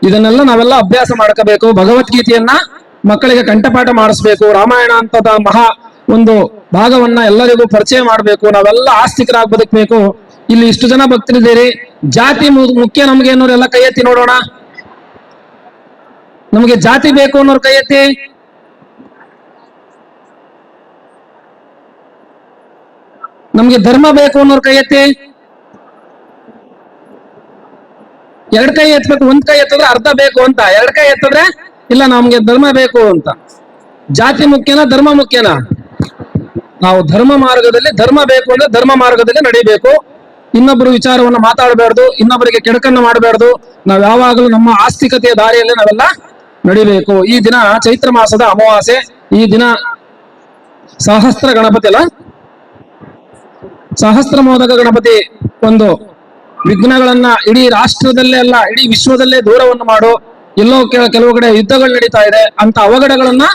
ಇದನ್ನೆಲ್ಲ ನಾವೆಲ್ಲ ಅಭ್ಯಾಸ ಮಾಡ್ಕೋಬೇಕು. ಭಗವದ್ಗೀತೆಯನ್ನ ಮಕ್ಕಳಿಗೆ ಕಂಠಪಾಠ ಮಾಡಿಸ್ಬೇಕು. ರಾಮಾಯಣ ಅಂತದ ಮಹಾ ಒಂದು ಭಾಗವನ್ನ ಎಲ್ಲರಿಗೂ ಪರಿಚಯ ಮಾಡ್ಬೇಕು. ನಾವೆಲ್ಲ ಆಸ್ತಿಕರಾಗಿ ಬದುಕಬೇಕು. ಇಲ್ಲಿ ಇಷ್ಟು ಜನ ಭಕ್ತರಿದ್ದೀರಿ, ಜಾತಿ ಮುಖ್ಯ ನಮ್ಗೆ ಅನ್ನೋರೆಲ್ಲ ಕೈ ಎತ್ತಿ ನೋಡೋಣ. ನಮಗೆ ಜಾತಿ ಬೇಕು ಅನ್ನೋರು ಕೈ ಎತ್ತಿ. ನಮ್ಗೆ ಧರ್ಮ ಬೇಕು ಅನ್ನೋರು ಕೈ ಎತ್ತಿ. ಎರಡ್ ಕೈ ಎತ್ತಬೇಕು. ಒಂದ್ ಕೈ ಎತ್ತಿದ್ರೆ ಅರ್ಧ ಬೇಕು ಅಂತ, ಎರಡ್ ಕೈ ಎತ್ತಿದ್ರೆ ಇಲ್ಲ ನಮ್ಗೆ ಧರ್ಮ ಬೇಕು ಅಂತ. ಜಾತಿ ಮುಖ್ಯನಾ ಧರ್ಮ ಮುಖ್ಯನಾ? ನಾವು ಧರ್ಮ ಮಾರ್ಗದಲ್ಲಿ, ಧರ್ಮ ಬೇಕು ಅಂದ್ರೆ ಧರ್ಮ ಮಾರ್ಗದಲ್ಲಿ ನಡಿಬೇಕು. ಇನ್ನೊಬ್ಬರು ವಿಚಾರವನ್ನು ಮಾತಾಡಬಾರ್ದು, ಇನ್ನೊಬ್ಬರಿಗೆ ಕೆಡಕನ್ನು ಮಾಡಬಾರ್ದು. ನಾವ್ ಯಾವಾಗಲೂ ನಮ್ಮ ಆಸ್ತಿಕತೆಯ ದಾರಿಯಲ್ಲಿ ನಾವೆಲ್ಲ ನಡಿಬೇಕು. ಈ ದಿನ ಚೈತ್ರ ಮಾಸದ ಅಮಾವಾಸ್ಯೆ. ಈ ದಿನ ಸಹಸ್ರ ಗಣಪತಿ ಅಲ್ಲ, ಸಹಸ್ರ ಮೋದಕ ಗಣಪತಿ ಒಂದು ವಿಘ್ನಗಳನ್ನ ಇಡೀ ರಾಷ್ಟ್ರದಲ್ಲೇ ಅಲ್ಲ ಇಡೀ ವಿಶ್ವದಲ್ಲೇ ದೂರವನ್ನು ಮಾಡು. ಎಲ್ಲೋ ಕೆಲವು ಕಡೆ ಯುದ್ಧಗಳು ನಡೀತಾ ಇದೆ ಅಂತ ಅವಘಡಗಳನ್ನ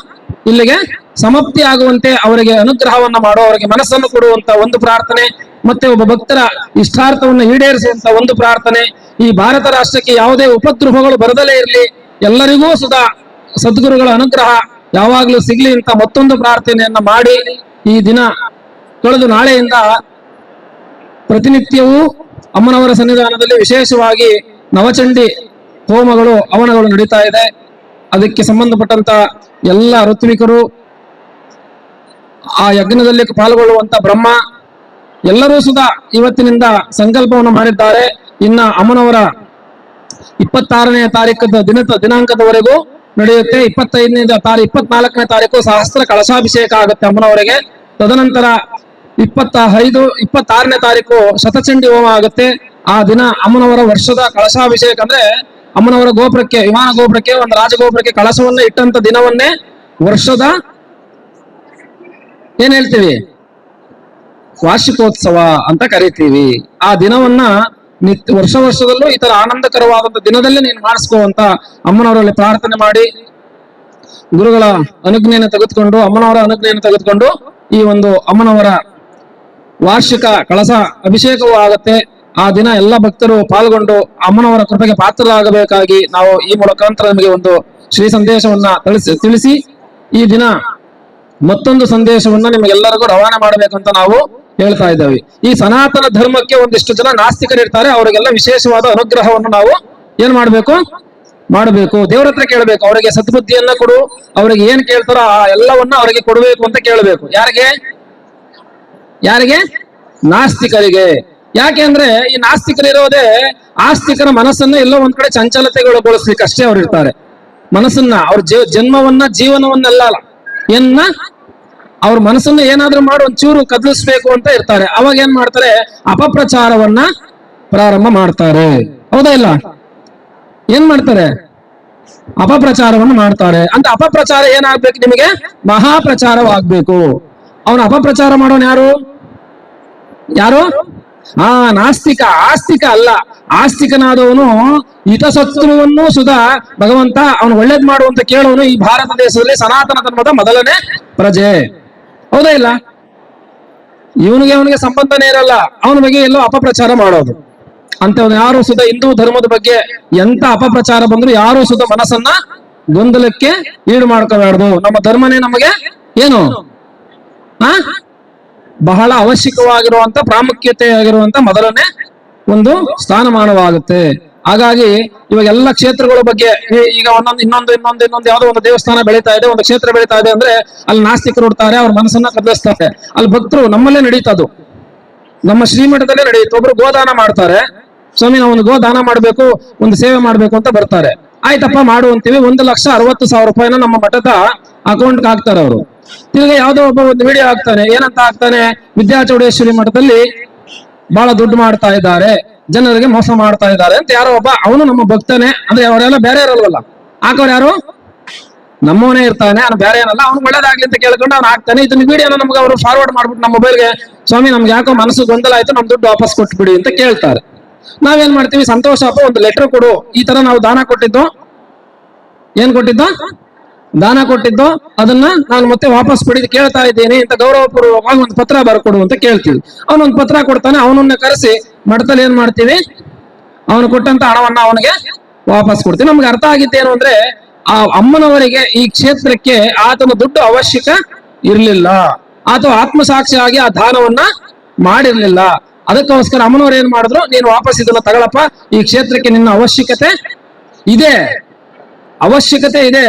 ಇಲ್ಲಿಗೆ ಸಮಾಪ್ತಿ ಆಗುವಂತೆ ಅವರಿಗೆ ಅನುಗ್ರಹವನ್ನ ಮಾಡೋ, ಅವರಿಗೆ ಮನಸ್ಸನ್ನು ಕೊಡುವಂತ ಒಂದು ಪ್ರಾರ್ಥನೆ, ಮತ್ತೆ ಒಬ್ಬ ಭಕ್ತರ ಇಷ್ಟಾರ್ಥವನ್ನು ಈಡೇರಿಸುವಂತ ಒಂದು ಪ್ರಾರ್ಥನೆ. ಈ ಭಾರತ ರಾಷ್ಟ್ರಕ್ಕೆ ಯಾವುದೇ ಉಪದ್ರವಗಳು ಬರದಲೇ ಇರಲಿ, ಎಲ್ಲರಿಗೂ ಸುಧಾ ಸದ್ಗುರುಗಳ ಅನುಗ್ರಹ ಯಾವಾಗ್ಲೂ ಸಿಗ್ಲಿ ಅಂತ ಮತ್ತೊಂದು ಪ್ರಾರ್ಥನೆಯನ್ನ ಮಾಡಿ ಈ ದಿನ ಕಳೆದು ನಾಳೆಯಿಂದ ಪ್ರತಿನಿತ್ಯವೂ ಅಮ್ಮನವರ ಸನ್ನಿಧಾನದಲ್ಲಿ ವಿಶೇಷವಾಗಿ ನವಚಂಡಿ ಹೋಮಗಳು ಹವನಗಳು ನಡೀತಾ ಇದೆ. ಅದಕ್ಕೆ ಸಂಬಂಧಪಟ್ಟಂತ ಎಲ್ಲ ಋತ್ವಿಕರು, ಆ ಯಜ್ಞದಲ್ಲಿ ಪಾಲ್ಗೊಳ್ಳುವಂತ ಬ್ರಹ್ಮ ಎಲ್ಲರೂ ಸುಧಾ ಇವತ್ತಿನಿಂದ ಸಂಕಲ್ಪವನ್ನು ಮಾಡಿದ್ದಾರೆ. ಇನ್ನ ಅಮ್ಮನವರ 26ನೇ ತಾರೀಕದ ದಿನಾಂಕದವರೆಗೂ ನಡೆಯುತ್ತೆ. 24ನೇ ತಾರೀಕು ಸಹಸ್ರ ಕಳಶಾಭಿಷೇಕ ಆಗುತ್ತೆ ಅಮ್ಮನವರಿಗೆ. ತದನಂತರ 26ನೇ ತಾರೀಕು ಶತಚಂಡಿ ಹೋಮ ಆಗುತ್ತೆ. ಆ ದಿನ ಅಮ್ಮನವರ ವರ್ಷದ ಕಳಶಾಭಿಷೇಕ ಅಂದ್ರೆ ಅಮ್ಮನವರ ಗೋಪುರಕ್ಕೆ, ವಿಮಾನ ಗೋಪುರಕ್ಕೆ, ಒಂದು ರಾಜಗೋಪುರಕ್ಕೆ ಕಳಶವನ್ನ ಇಟ್ಟಂತ ದಿನವನ್ನೇ ವರ್ಷದ ಏನ್ ಹೇಳ್ತೀವಿ, ವಾರ್ಷಿಕೋತ್ಸವ ಅಂತ ಕರಿತೀವಿ. ಆ ದಿನವನ್ನ ವರ್ಷದಲ್ಲೂ ಈ ತರ ಆನಂದಕರವಾದಂತ ದಿನದಲ್ಲೇ ನೀನು ಮಾಡಿಸ್ಕೋ ಅಂತ ಅಮ್ಮನವರಲ್ಲಿ ಪ್ರಾರ್ಥನೆ ಮಾಡಿ ಗುರುಗಳ ಅನುಜ್ಞೆಯನ್ನು ತೆಗೆದುಕೊಂಡು, ಅಮ್ಮನವರ ಅನುಜ್ಞೆಯನ್ನು ತೆಗೆದುಕೊಂಡು ಈ ಒಂದು ಅಮ್ಮನವರ ವಾರ್ಷಿಕ ಕಳಸ ಅಭಿಷೇಕವೂ ಆಗುತ್ತೆ. ಆ ದಿನ ಎಲ್ಲ ಭಕ್ತರು ಪಾಲ್ಗೊಂಡು ಅಮ್ಮನವರ ಕೃಪೆಗೆ ಪಾತ್ರರಾಗಬೇಕಾಗಿ ನಾವು ಈ ಮೂಲಕಾಂತರ ನಮಗೆ ಒಂದು ಶ್ರೀ ಸಂದೇಶವನ್ನ ತಿಳಿಸಿ ಈ ದಿನ ಮತ್ತೊಂದು ಸಂದೇಶವನ್ನ ನಿಮಗೆಲ್ಲರಿಗೂ ರವಾನೆ ಮಾಡಬೇಕಂತ ನಾವು ಹೇಳ್ತಾ ಇದ್ದೇವೆ. ಈ ಸನಾತನ ಧರ್ಮಕ್ಕೆ ಒಂದಿಷ್ಟು ಜನ ನಾಸ್ತಿಕರಿರ್ತಾರೆ, ಅವರಿಗೆಲ್ಲ ವಿಶೇಷವಾದ ಅನುಗ್ರಹವನ್ನು ನಾವು ಏನ್ ಮಾಡಬೇಕು, ದೇವರ ಹತ್ರ ಕೇಳಬೇಕು. ಅವರಿಗೆ ಸದ್ಬುದ್ಧಿಯನ್ನ ಕೊಡು, ಅವರಿಗೆ ಏನ್ ಕೇಳ್ತಾರೋ ಆ ಎಲ್ಲವನ್ನ ಅವರಿಗೆ ಕೊಡಬೇಕು ಅಂತ ಕೇಳಬೇಕು. ಯಾರಿಗೆ? ನಾಸ್ತಿಕರಿಗೆ. ಯಾಕೆಂದ್ರೆ ಈ ನಾಸ್ತಿಕರಿರೋದೇ ಆಸ್ತಿಕರ ಮನಸ್ಸನ್ನ ಎಲ್ಲೋ ಒಂದ್ ಕಡೆ ಚಂಚಲತೆಗೊಳಗೊಳಿಸ್ಲಿಕ್ಕೆ ಅಷ್ಟೇ ಅವ್ರು ಇರ್ತಾರೆ. ಮನಸ್ಸನ್ನ ಅವ್ರ ಜೀವನವನ್ನೆಲ್ಲ ಅವ್ರ ಮನಸ್ಸನ್ನ ಏನಾದ್ರೂ ಮಾಡಿ ಒಂಚೂರು ಕದಲಿಸ್ಬೇಕು ಅಂತ ಇರ್ತಾರೆ. ಅವಾಗ ಏನ್ ಮಾಡ್ತಾರೆ, ಅಪಪ್ರಚಾರವನ್ನ ಪ್ರಾರಂಭ ಮಾಡ್ತಾರೆ. ಹೌದಾ ಇಲ್ಲ? ಏನ್ ಮಾಡ್ತಾರೆ? ಅಪಪ್ರಚಾರವನ್ನು ಮಾಡ್ತಾರೆ. ಅಂತ ಅಪಪ್ರಚಾರ ಏನಾಗ್ಬೇಕು? ನಿಮಗೆ ಮಹಾಪ್ರಚಾರವಾಗ್ಬೇಕು. ಅವನ ಅಪಪ್ರಚಾರ ಮಾಡೋನು ಯಾರು? ನಾಸ್ತಿಕ. ಆಸ್ತಿಕ ಅಲ್ಲ. ಆಸ್ತಿಕನಾದವನು ಹಿತಶತ್ರುವನ್ನು ಸುಧಾ ಭಗವಂತ ಅವನು ಒಳ್ಳೇದ್ ಮಾಡುವಂತ ಕೇಳೋನು ಈ ಭಾರತ ದೇಶದಲ್ಲಿ ಸನಾತನ ಧರ್ಮದ ಮೊದಲನೇ ಪ್ರಜೆ. ಹೌದಾ ಇಲ್ಲ? ಅವನಿಗೆ ಸಂಬಂಧನೇ ಇರಲ್ಲ, ಅವನ ಬಗ್ಗೆ ಎಲ್ಲೋ ಅಪಪ್ರಚಾರ ಮಾಡೋದು ಅಂತ. ಯಾರು ಸುಧಾ ಹಿಂದೂ ಧರ್ಮದ ಬಗ್ಗೆ ಎಂತ ಅಪಪ್ರಚಾರ ಬಂದ್ರು ಯಾರು ಸುಧಾ ಮನಸ್ಸನ್ನ ಗೊಂದಲಕ್ಕೆ ಈಡು ಮಾಡ್ಕೋಬಾರ್ದು. ನಮ್ಮ ಧರ್ಮನೇ ನಮಗೆ ಏನು ಬಹಳ ಅವಶ್ಯಕವಾಗಿರುವಂತ ಪ್ರಾಮುಖ್ಯತೆ ಆಗಿರುವಂತ ಮೊದಲನೇ ಒಂದು ಸ್ಥಾನಮಾನವಾಗುತ್ತೆ. ಹಾಗಾಗಿ ಇವಾಗ ಎಲ್ಲ ಕ್ಷೇತ್ರಗಳ ಬಗ್ಗೆ ಈಗ ಇನ್ನೊಂದು ಯಾವುದೋ ಒಂದು ದೇವಸ್ಥಾನ ಬೆಳೀತಾ ಇದೆ, ಒಂದು ಕ್ಷೇತ್ರ ಬೆಳೀತಾ ಇದೆ ಅಂದ್ರೆ ಅಲ್ಲಿ ನಾಸ್ತಿಕರು ಇರ್ತಾರೆ, ಅವ್ರ ಮನಸ್ಸನ್ನ ಕದಲಿಸ್ತಾರೆ. ಅಲ್ಲಿ ಭಕ್ತರು ನಮ್ಮಲ್ಲೇ ನಡೀತದು, ನಮ್ಮ ಶ್ರೀಮಠದಲ್ಲೇ ನಡೆಯುತ್ತೆ. ಒಬ್ರು ಗೋದಾನ ಮಾಡ್ತಾರೆ, ಸ್ವಾಮಿ ನಾವು ಒಂದು ಗೋದಾನ ಮಾಡ್ಬೇಕು, ಒಂದು ಸೇವೆ ಮಾಡ್ಬೇಕು ಅಂತ ಬರ್ತಾರೆ. ಆಯ್ತಪ್ಪ ಮಾಡು ಅಂತೀವಿ. 1,60,000 ರೂಪಾಯಿನ ನಮ್ಮ ಮಠದ ಅಕೌಂಟ್ಗೆ ಹಾಕ್ತಾರೆ ಅವರು. ತಿರ್ಗಿ ಯಾವ್ದೋ ಒಬ್ಬ ಒಂದು ವಿಡಿಯೋ ಹಾಕ್ತಾನೆ, ಏನಂತ ಹಾಕ್ತಾನೆ, ವಿದ್ಯಾಚೌಡೇಶ್ವರಿ ಮಠದಲ್ಲಿ ಬಹಳ ದುಡ್ಡು ಮಾಡ್ತಾ ಇದ್ದಾರೆ, ಜನರಿಗೆ ಮೋಸ ಮಾಡ್ತಾ ಇದ್ದಾರೆ ಅಂತ ಯಾರೋ ಒಬ್ಬ, ಅವನು ನಮ್ಮ ಭಕ್ತನೇ, ಅಂದ್ರೆ ಅವರೆಲ್ಲ ಬೇರೆ ಇರಲ್ವಲ್ಲ, ಹಾಕೋರು ಯಾರು ನಮ್ಮವನೇ ಇರ್ತಾನೆ, ಅವ್ನು ಬೇರೆ ಏನಲ್ಲ, ಅವ್ನು ಒಳ್ಳೇದಾಗ್ಲಿ ಅಂತ ಕೇಳ್ಕೊಂಡು ಅವ್ನು ಹಾಕ್ತಾನೆ. ಇದನ್ನ ವಿಡಿಯೋನ ನಮ್ಗೆ ಅವರು ಫಾರ್ವರ್ಡ್ ಮಾಡ್ಬಿಟ್ಟು ನಮ್ಮ ಮೊಬೈಲ್ಗೆ, ಸ್ವಾಮಿ ನಮ್ಗೆ ಯಾಕೋ ಮನಸ್ಸು ಗೊಂದಲ ಆಯ್ತು, ನಮ್ ದುಡ್ಡು ವಾಪಸ್ ಕೊಟ್ಬಿಡಿ ಅಂತ ಕೇಳ್ತಾರೆ. ನಾವೇನ್ ಮಾಡ್ತೀವಿ, ಸಂತೋಷಪ್ಪ ಒಂದು ಲೆಟರ್ ಕೊಡು, ಈ ತರ ನಾವು ದಾನ ಕೊಟ್ಟಿದ್ದು, ಏನ್ ಕೊಟ್ಟಿದ್ದು, ದಾನ ಕೊಟ್ಟಿದ್ದು, ಅದನ್ನ ನಾನು ಮತ್ತೆ ವಾಪಸ್ ಪಡೆದು ಕೇಳ್ತಾ ಇದ್ದೀನಿ ಅಂತ ಗೌರವಪೂರ್ವಕವಾಗಿ ಒಂದು ಪತ್ರ ಬರ್ಕೊಡು ಅಂತ ಕೇಳ್ತೀವಿ. ಅವನೊಂದು ಪತ್ರ ಕೊಡ್ತಾನೆ, ಅವನನ್ನ ಕರೆಸಿ ಮಠದಲ್ಲಿ ಏನ್ ಮಾಡ್ತೀವಿ, ಅವನು ಕೊಟ್ಟಂತ ಹಣವನ್ನ ಅವನಿಗೆ ವಾಪಸ್ ಕೊಡ್ತೀವಿ. ನಮ್ಗೆ ಅರ್ಥ ಆಗಿದ್ದೇನು ಅಂದ್ರೆ, ಆ ಅಮ್ಮನವರಿಗೆ ಈ ಕ್ಷೇತ್ರಕ್ಕೆ ಆತನ ದುಡ್ಡು ಅವಶ್ಯಕ ಇರ್ಲಿಲ್ಲ, ಆತ ಆತ್ಮಸಾಕ್ಷಿಯಾಗಿ ಆ ದಾನವನ್ನ ಮಾಡಿರ್ಲಿಲ್ಲ. ಅದಕ್ಕೋಸ್ಕರ ಅಮ್ಮನವ್ರು ಏನ್ ಮಾಡಿದ್ರು, ನೀನು ವಾಪಸ್ ಇದನ್ನ ತಗೊಳಪ್ಪ, ಈ ಕ್ಷೇತ್ರಕ್ಕೆ ನಿನ್ನ ಅವಶ್ಯಕತೆ ಇದೆ,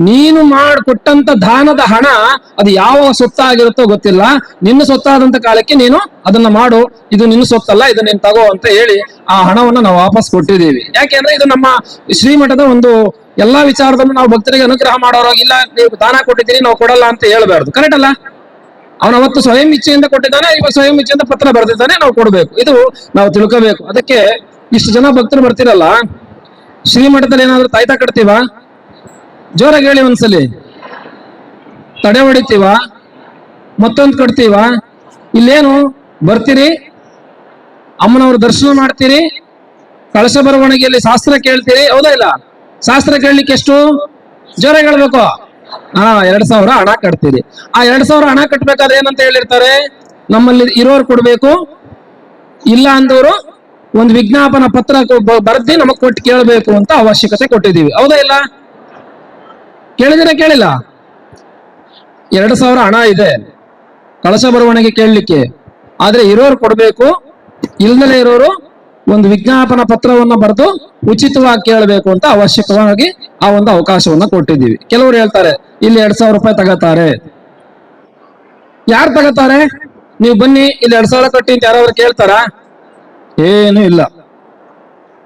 ನೀನು ಮಾಡಿಕೊಟ್ಟಂತ ದಾನದ ಹಣ ಅದು ಯಾವ ಸೊತ್ತಾಗಿರುತ್ತೋ ಗೊತ್ತಿಲ್ಲ, ನಿನ್ನ ಸೊತ್ತಾದಂತ ಕಾಲಕ್ಕೆ ನೀನು ಅದನ್ನ ಮಾಡು, ಇದು ನಿನ್ನ ಸೊತ್ತಲ್ಲ, ಇದು ನೀನು ತಗೋ ಅಂತ ಹೇಳಿ ಆ ಹಣವನ್ನ ನಾವು ವಾಪಸ್ ಕೊಟ್ಟಿದ್ದೀವಿ. ಯಾಕೆಂದ್ರೆ ಇದು ನಮ್ಮ ಶ್ರೀಮಠದ ಒಂದು ಎಲ್ಲಾ ವಿಚಾರದಲ್ಲೂ ನಾವು ಭಕ್ತರಿಗೆ ಅನುಗ್ರಹ ಮಾಡೋರಾಗ, ಇಲ್ಲ ನೀವು ದಾನ ಕೊಟ್ಟಿದ್ದೀರಿ ನಾವು ಕೊಡಲ್ಲ ಅಂತ ಹೇಳ್ಬಾರ್ದು. ಕರೆಕ್ಟ್ ಅಲ್ಲ? ಅವನು ಅವತ್ತು ಸ್ವಯಂ ಇಚ್ಛೆಯಿಂದ ಕೊಟ್ಟಿದ್ದಾನೆ, ಇವಾಗ ಸ್ವಯಂ ಇಚ್ಛೆಯಿಂದ ಪತ್ರ ಬರೆದಿದ್ದಾನೆ, ನಾವು ಕೊಡ್ಬೇಕು. ಇದು ನಾವು ತಿಳ್ಕೋಬೇಕು. ಅದಕ್ಕೆ ಇಷ್ಟು ಜನ ಭಕ್ತರು ಬರ್ತಿರಲ್ಲ, ಶ್ರೀಮಠದಲ್ಲಿ ಏನಾದ್ರು ತಾಯ್ತಾ ಕಟ್ತೀವ, ಜೋರಾಗಿ ಹೇಳಿ ಒಂದ್ಸಲಿ, ತಡೆ ಹೊಡಿತೀವ, ಮತ್ತೊಂದು ಕಟ್ತೀವ, ಇಲ್ಲೇನು ಬರ್ತೀರಿ, ಅಮ್ಮನವ್ರ ದರ್ಶನ ಮಾಡ್ತೀರಿ, ಕಳಶ ಬರವಣಿಗೆಯಲ್ಲಿ ಶಾಸ್ತ್ರ ಕೇಳ್ತೀರಿ, ಹೌದಾ ಇಲ್ಲ? ಶಾಸ್ತ್ರ ಕೇಳಲಿಕ್ಕೆ ಎಷ್ಟು, ಜೋರಾಗಿ ಹೇಳ್ಬೇಕು, 2,000 ಹಣ ಕಟ್ತೀರಿ. ಆ 2,000 ಹಣ ಕಟ್ಬೇಕಾದ್ರೆ ಏನಂತ ಹೇಳಿರ್ತಾರೆ, ನಮ್ಮಲ್ಲಿ ಇರೋರು ಕೊಡ್ಬೇಕು, ಇಲ್ಲ ಅಂದವರು ಒಂದು ವಿಜ್ಞಾಪನ ಪತ್ರ ಬರ್ದಿ ನಮಗ್ ಕೊಟ್ಟು ಕೇಳಬೇಕು ಅಂತ ಅವಶ್ಯಕತೆ ಕೊಟ್ಟಿದ್ದೀವಿ, ಹೌದಾ ಇಲ್ಲ? ಕೇಳಿದಿರ ಕೇಳಿಲ್ಲ? 2,000 ಹಣ ಇದೆ ಕಳಶ ಬರವಣಿಗೆ ಕೇಳಲಿಕ್ಕೆ, ಆದ್ರೆ ಇರೋರು ಕೊಡ್ಬೇಕು, ಇಲ್ದಲೇ ಇರೋರು ಒಂದು ವಿಜ್ಞಾಪನ ಪತ್ರವನ್ನ ಬರೆದು ಉಚಿತವಾಗಿ ಕೇಳಬೇಕು ಅಂತ ಅವಶ್ಯಕವಾಗಿ ಆ ಒಂದು ಅವಕಾಶವನ್ನ ಕೊಟ್ಟಿದ್ದೀವಿ. ಕೆಲವರು ಹೇಳ್ತಾರೆ ಇಲ್ಲಿ 2,000 ರೂಪಾಯಿ ತಗೋತಾರೆ. ಯಾರು ತಗೋತಾರೆ? ನೀವು ಬನ್ನಿ ಇಲ್ಲಿ 2,000 ಕಟ್ಟಿ ಅಂತ ಯಾರಾದ್ರೂ ಕೇಳ್ತಾರ? ಏನು ಇಲ್ಲ.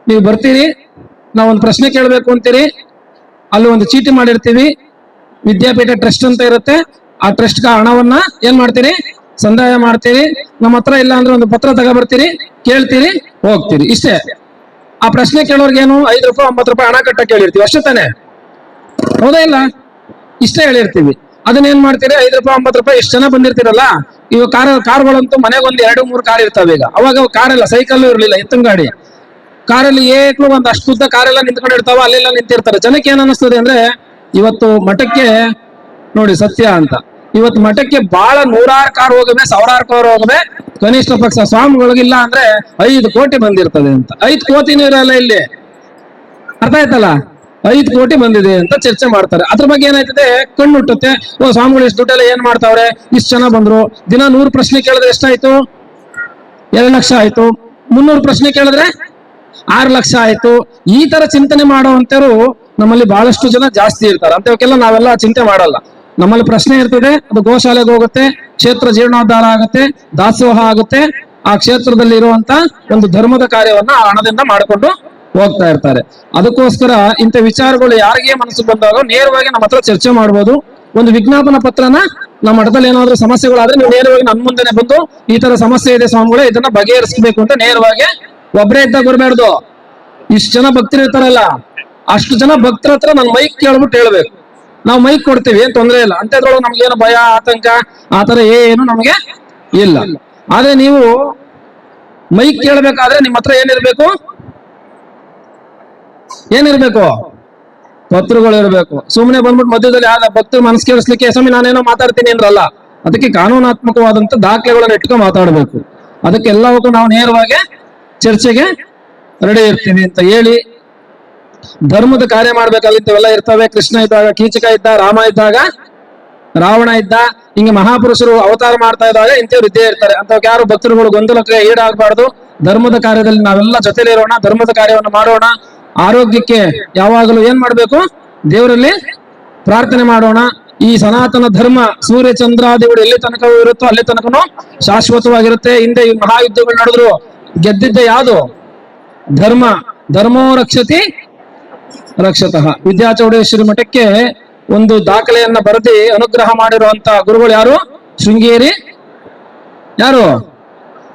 ನೀವು ಬರ್ತೀರಿ, ನಾವೊಂದು ಪ್ರಶ್ನೆ ಕೇಳಬೇಕು ಅಂತೀರಿ, ಅಲ್ಲಿ ಒಂದು ಚೀಟಿ ಮಾಡಿರ್ತೀವಿ, ವಿದ್ಯಾಪೀಠ ಟ್ರಸ್ಟ್ ಅಂತ ಇರುತ್ತೆ, ಆ ಟ್ರಸ್ಟ್ಗೆ ಹಣವನ್ನ ಏನ್ ಮಾಡ್ತೀರಿ, ಸಂದಾಯ ಮಾಡ್ತೀರಿ. ನಮ್ಮ ಹತ್ರ ಇಲ್ಲ ಅಂದ್ರೆ ಒಂದು ಪತ್ರ ತಗೊಬರ್ತೀರಿ, ಕೇಳ್ತೀರಿ, ಹೋಗ್ತೀರಿ, ಇಷ್ಟೇ. ಆ ಪ್ರಶ್ನೆ ಕೇಳೋರ್ಗೇನು 5 ರೂಪಾಯಿ 9 ರೂಪಾಯಿ ಹಣ ಕಟ್ಟಕ್ಕೆ ಹೇಳಿರ್ತೀವಿ, ಅಷ್ಟೇ ತಾನೆ, ಹೌದಾ ಇಲ್ಲ? ಇಷ್ಟೇ ಹೇಳಿರ್ತೀವಿ. ಅದನ್ನೇನ್ ಮಾಡ್ತೀರಿ, 5 ರೂಪಾಯಿ 9 ರೂಪಾಯಿ ಎಷ್ಟು ಜನ ಬಂದಿರ್ತೀರಲ್ಲ, ಇವಾಗ ಕಾರ್ಗಳಂತೂ ಮನೆಗೊಂದು 2-3 ಕಾರ್ ಇರ್ತಾವೆ. ಈಗ ಅವಾಗ ಕಾರೆಲ್ಲ, ಸೈಕಲ್ ಇರ್ಲಿಲ್ಲ, ಎತ್ತಿನ ಗಾಡಿ. ಕಾರಲ್ಲಿ ಏಕ್ಲು ಒಂದು ಅಷ್ಟು ಉದ್ದ ಕಾರೆಲ್ಲ ನಿಂತ್ಕೊಂಡಿರ್ತಾವ, ಅಲ್ಲೆಲ್ಲ ನಿಂತಿರ್ತಾರೆ. ಜನಕ್ಕೆ ಏನ್ ಅನ್ನಿಸ್ತದೆ ಅಂದ್ರೆ, ಇವತ್ತು ಮಠಕ್ಕೆ ನೋಡಿ ಸತ್ಯ ಅಂತ, ಇವತ್ತು ಮಠಕ್ಕೆ ಬಹಳ 100,000 ಕಾರ್ ಹೋಗವೆ, 1,000 ಕಾರ್ ಹೋಗವೆ, ಕನಿಷ್ಠ ಪಕ್ಷ ಸ್ವಾಮಿಗಳಿಗಿಲ್ಲ ಅಂದ್ರೆ 5 ಕೋಟಿ ಬಂದಿರ್ತದೆ ಅಂತ. 5 ಕೋಟಿನೂ ಇರಲ್ಲ ಇಲ್ಲಿ, ಅರ್ಥ ಆಯ್ತಲ್ಲ? 5 ಕೋಟಿ ಬಂದಿದೆ ಅಂತ ಚರ್ಚೆ ಮಾಡ್ತಾರೆ. ಅದ್ರ ಬಗ್ಗೆ ಏನಾಯ್ತದೆ, ಕಣ್ಣು ಹುಟ್ಟುತ್ತೆ. ಓ ಸ್ವಾಮಿಗಳು ಇಷ್ಟು ದುಡ್ಡೆಲ್ಲ ಏನ್ ಮಾಡ್ತಾವ್ರೆ, ಇಷ್ಟು ಜನ ಬಂದ್ರು, ದಿನ 100 ಪ್ರಶ್ನೆ ಕೇಳಿದ್ರೆ ಎಷ್ಟಾಯ್ತು, 2 ಲಕ್ಷ ಆಯ್ತು. 300 ಪ್ರಶ್ನೆ ಕೇಳಿದ್ರೆ 6 ಲಕ್ಷ ಆಯ್ತು. ಈ ತರ ಚಿಂತನೆ ಮಾಡುವಂತರು ನಮ್ಮಲ್ಲಿ ಬಹಳಷ್ಟು ಜನ ಜಾಸ್ತಿ ಇರ್ತಾರೆ. ಅಂತವಕ್ಕೆಲ್ಲ ನಾವೆಲ್ಲ ಚಿಂತೆ ಮಾಡಲ್ಲ. ನಮ್ಮಲ್ಲಿ ಪ್ರಶ್ನೆ ಇರ್ತದೆ, ಅದು ಗೋಶಾಲೆಗೆ ಹೋಗುತ್ತೆ, ಕ್ಷೇತ್ರ ಜೀರ್ಣೋದ್ಧಾರ ಆಗುತ್ತೆ, ದಾಸೋಹ ಆಗುತ್ತೆ, ಆ ಕ್ಷೇತ್ರದಲ್ಲಿ ಇರುವಂತ ಒಂದು ಧರ್ಮದ ಕಾರ್ಯವನ್ನ ಆ ಹಣದಿಂದ ಮಾಡಿಕೊಂಡು ಹೋಗ್ತಾ ಇರ್ತಾರೆ. ಅದಕ್ಕೋಸ್ಕರ ಇಂಥ ವಿಚಾರಗಳು ಯಾರಿಗೆ ಮನಸ್ಸು ಬಂದಾಗ ನೇರವಾಗಿ ನಮ್ಮ ಹತ್ರ ಚರ್ಚೆ ಮಾಡ್ಬೋದು. ಒಂದು ವಿಜ್ಞಾಪನ ಪತ್ರನ ನಮ್ಮ ಮಠದಲ್ಲಿ ಏನಾದ್ರು ಸಮಸ್ಯೆಗಳಾದ್ರೆ ನೀವು ನೇರವಾಗಿ ನನ್ನ ಮುಂದೆನೆ ಬಂದು, ಈ ತರ ಸಮಸ್ಯೆ ಇದೆ ಸ್ವಾಮಿಗಳೇ, ಇದನ್ನ ಬಗೆಹರಿಸಬೇಕು ಅಂತ ನೇರವಾಗಿ, ಒಬ್ಬರೇ ಇದ್ದಾಗ ಬರ್ಬೇಡ್ದು. ಇಷ್ಟು ಜನ ಭಕ್ತರು ಇರ್ತಾರಲ್ಲ, ಅಷ್ಟು ಜನ ಭಕ್ತರ ಹತ್ರ ನಾನು ಮೈಕ್ ಕೇಳ್ಬಿಟ್ಟು ಹೇಳ್ಬೇಕು. ನಾವು ಮೈಕ್ ಕೊಡ್ತೀವಿ, ಏನ್ ತೊಂದರೆ ಇಲ್ಲ. ಅಂತದ್ರೊಳಗೆ ನಮ್ಗೇನು ಭಯ ಆತಂಕ ಆತರ ಏನು ನಮ್ಗೆ ಇಲ್ಲ. ಆದ್ರೆ ನೀವು ಮೈಕ್ ಕೇಳ್ಬೇಕಾದ್ರೆ ನಿಮ್ಮ ಹತ್ರ ಏನಿರ್ಬೇಕು, ಪತ್ರಗಳು ಇರಬೇಕು. ಸುಮ್ಮನೆ ಬಂದ್ಬಿಟ್ಟು ಮಧ್ಯದಲ್ಲಿ ಯಾರ ಭಕ್ತರು ಮನಸ್ಸು ಕೇಳಿಸ್ಲಿಕ್ಕೆ ಸ್ವಾಮಿ ನಾನೇನೋ ಮಾತಾಡ್ತೀನಿ ಅಂದ್ರಲ್ಲ, ಅದಕ್ಕೆ ಕಾನೂನಾತ್ಮಕವಾದಂತ ದಾಖಲೆಗಳನ್ನ ಇಟ್ಕೊಂಡು ಮಾತಾಡಬೇಕು. ಅದಕ್ಕೆ ಎಲ್ಲವಕ್ಕೂ ನಾವು ನೇರವಾಗಿ ಚರ್ಚೆಗೆ ರೆಡಿ ಇರ್ತೀವಿ ಅಂತ ಹೇಳಿ, ಧರ್ಮದ ಕಾರ್ಯ ಮಾಡ್ಬೇಕಲ್ಲ ಇಂಥವೆಲ್ಲ ಇರ್ತವೆ. ಕೃಷ್ಣ ಇದ್ದಾಗ ಕೀಚಕ ಇದ್ದ, ರಾಮ ಇದ್ದಾಗ ರಾವಣ ಇದ್ದ, ಹಿಂಗೆ ಮಹಾಪುರುಷರು ಅವತಾರ ಮಾಡ್ತಾ ಇದ್ದಾಗ ಇಂಥವ್ರು ಇದ್ದೇ ಇರ್ತಾರೆ. ಅಂತವ್ಕೆ ಯಾರು ಭಕ್ತರುಗಳು ಗೊಂದಲಕ್ಕೆ ಈಡಾಗಬಾರ್ದು. ಧರ್ಮದ ಕಾರ್ಯದಲ್ಲಿ ನಾವೆಲ್ಲ ಜೊತೆಲಿರೋಣ, ಧರ್ಮದ ಕಾರ್ಯವನ್ನು ಮಾಡೋಣ. ಆರೋಗ್ಯಕ್ಕೆ ಯಾವಾಗಲೂ ಏನ್ ಮಾಡ್ಬೇಕು? ದೇವರಲ್ಲಿ ಪ್ರಾರ್ಥನೆ ಮಾಡೋಣ. ಈ ಸನಾತನ ಧರ್ಮ ಸೂರ್ಯ ಚಂದ್ರಾದಿಗಳು ಎಲ್ಲಿ ತನಕ ಇರುತ್ತೋ ಅಲ್ಲಿ ತನಕನೂ ಶಾಶ್ವತವಾಗಿರುತ್ತೆ. ಹಿಂದೆ ಈ ಮಹಾಯುದ್ಧಗಳು ನಡೆದ್ರು, ಗೆದ್ದಿದ್ದೆ ಯಾವುದು? ಧರ್ಮ. ಧರ್ಮೋ ರಕ್ಷತಿ ರಕ್ಷತಃ. ವಿದ್ಯಾಚೌಡೇಶ್ವರಿ ಮಠಕ್ಕೆ ಒಂದು ದಾಖಲೆಯನ್ನ ಬರೆದಿ ಅನುಗ್ರಹ ಮಾಡಿರುವಂತ ಗುರುಗಳು ಯಾರು? ಶೃಂಗೇರಿ ಯಾರು?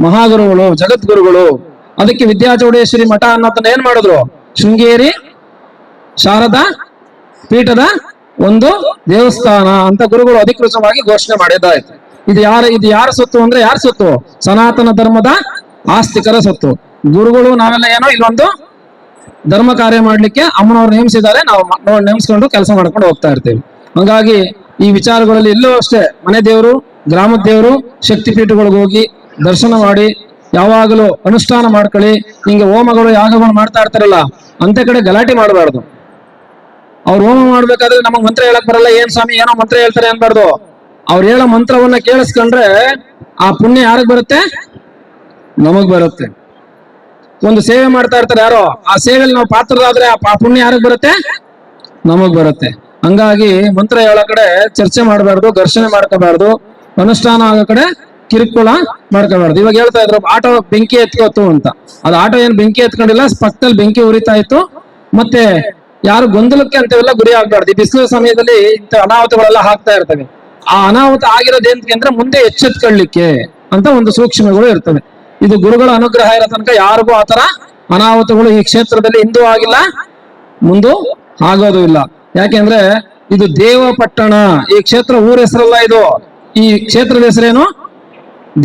ಮಹಾಗುರುಗಳು, ಜಗದ್ಗುರುಗಳು. ಅದಕ್ಕೆ ವಿದ್ಯಾಚೌಡೇಶ್ವರಿ ಮಠ ಅನ್ನೋದನ್ನ ಏನ್ ಮಾಡಿದ್ರು? ಶೃಂಗೇರಿ ಶಾರದಾ ಪೀಠದ ಒಂದು ದೇವಸ್ಥಾನ ಅಂತ ಗುರುಗಳು ಅಧಿಕೃತವಾಗಿ ಘೋಷಣೆ ಮಾಡಿದ್ದಾಯ್ತು. ಇದು ಯಾರ ಸೊತ್ತು ಅಂದ್ರೆ ಯಾರ ಸೊತ್ತು? ಸನಾತನ ಧರ್ಮದ ಆಸ್ತಿಕರ ಸೊತ್ತು. ಗುರುಗಳು ನಾವೆಲ್ಲ ಏನೋ ಇಲ್ಲೊಂದು ಧರ್ಮ ಕಾರ್ಯ ಮಾಡ್ಲಿಕ್ಕೆ ಅಮ್ಮನವ್ರು ನೇಮಿಸಿದ್ದಾರೆ, ನಾವು ನೇಮಿಸ್ಕೊಂಡು ಕೆಲಸ ಮಾಡ್ಕೊಂಡು ಹೋಗ್ತಾ ಇರ್ತೀವಿ. ಹಂಗಾಗಿ ಈ ವಿಚಾರಗಳಲ್ಲಿ ಎಲ್ಲೂ ಅಷ್ಟೇ ಮನೆ ದೇವರು, ಗ್ರಾಮದ ದೇವರು, ಶಕ್ತಿ ಪೀಠಗಳಿಗೆ ಹೋಗಿ ದರ್ಶನ ಮಾಡಿ ಯಾವಾಗಲೂ ಅನುಷ್ಠಾನ ಮಾಡ್ಕೊಳ್ಳಿ. ಹಿಂಗೆ ಹೋಮಗಳು ಯಾಗಗಳು ಮಾಡ್ತಾ ಇರ್ತಾರಲ್ಲ ಅಂತ ಕಡೆ ಗಲಾಟೆ ಮಾಡಬಾರ್ದು. ಅವ್ರು ಹೋಮ ಮಾಡ್ಬೇಕಾದ್ರೆ ನಮಗ್ ಮಂತ್ರ ಹೇಳಕ್ ಬರಲ್ಲ, ಏನ್ ಸ್ವಾಮಿ ಏನೋ ಮಂತ್ರ ಹೇಳ್ತಾರೆ ಅನ್ಬಾರ್ದು. ಅವ್ರು ಹೇಳೋ ಮಂತ್ರವನ್ನ ಕೇಳಿಸ್ಕೊಂಡ್ರೆ ಆ ಪುಣ್ಯ ಯಾರಿಗ್ ಬರುತ್ತೆ? ನಮಗ್ ಬರುತ್ತೆ. ಒಂದು ಸೇವೆ ಮಾಡ್ತಾ ಇರ್ತಾರೆ ಯಾರೋ, ಆ ಸೇವೆಯಲ್ಲಿ ನಾವು ಪಾತ್ರರಾದ್ರೆ ಆ ಪುಣ್ಯ ಯಾರಿಗ್ ಬರುತ್ತೆ? ನಮಗ್ ಬರುತ್ತೆ. ಹಂಗಾಗಿ ಮಂತ್ರ ಹೇಳೋ ಕಡೆ ಚರ್ಚೆ ಮಾಡಬಾರ್ದು, ಘರ್ಷಣೆ ಮಾಡ್ಕೋಬಾರ್ದು, ಅನುಷ್ಠಾನ ಆಗೋ ಕಡೆ ಕಿರುಕುಳ ಮಾಡ್ಕೋಬಾರ್ದು. ಇವಾಗ ಹೇಳ್ತಾ ಇದ್ರು ಆಟೋ ಬೆಂಕಿ ಎತ್ಕೋತು ಅಂತ. ಅದು ಆಟೋ ಏನ್ ಬೆಂಕಿ ಎತ್ಕೊಂಡಿಲ್ಲ, ಪಕ್ಕದಲ್ಲಿ ಬೆಂಕಿ ಉರಿತಾ ಇತ್ತು. ಮತ್ತೆ ಯಾರು ಗೊಂದಲಕ್ಕೆ ಅಂತೆಲ್ಲ ಗುರಿ ಆಗ್ಬಾರ್ದು. ಈ ಬಿಸಿಲು ಸಮಯದಲ್ಲಿ ಇಂಥ ಅನಾಹುತಗಳೆಲ್ಲ ಆಗ್ತಾ ಇರ್ತವೆ. ಆ ಅನಾಹುತ ಆಗಿರೋದೇಂತಂದ್ರೆ ಮುಂದೆ ಎಚ್ಚೆತ್ಕೊಳ್ಳಿಕ್ಕೆ ಅಂತ ಒಂದು ಸೂಕ್ಷ್ಮಗಳು ಇರ್ತವೆ. ಇದು ಗುರುಗಳ ಅನುಗ್ರಹ ಇರೋ ತನಕ ಯಾರಿಗೂ ಆತರ ಅನಾಹುತಗಳು ಈ ಕ್ಷೇತ್ರದಲ್ಲಿ ಇಂದೂ ಆಗಿಲ್ಲ, ಮುಂದೂ ಆಗೋದು ಇಲ್ಲ. ಯಾಕೆಂದ್ರೆ ಇದು ದೇವಪಟ್ಟಣ. ಈ ಕ್ಷೇತ್ರ ಊರ ಹೆಸರಲ್ಲ, ಇದು ಈ ಕ್ಷೇತ್ರದ ಹೆಸರೇನು?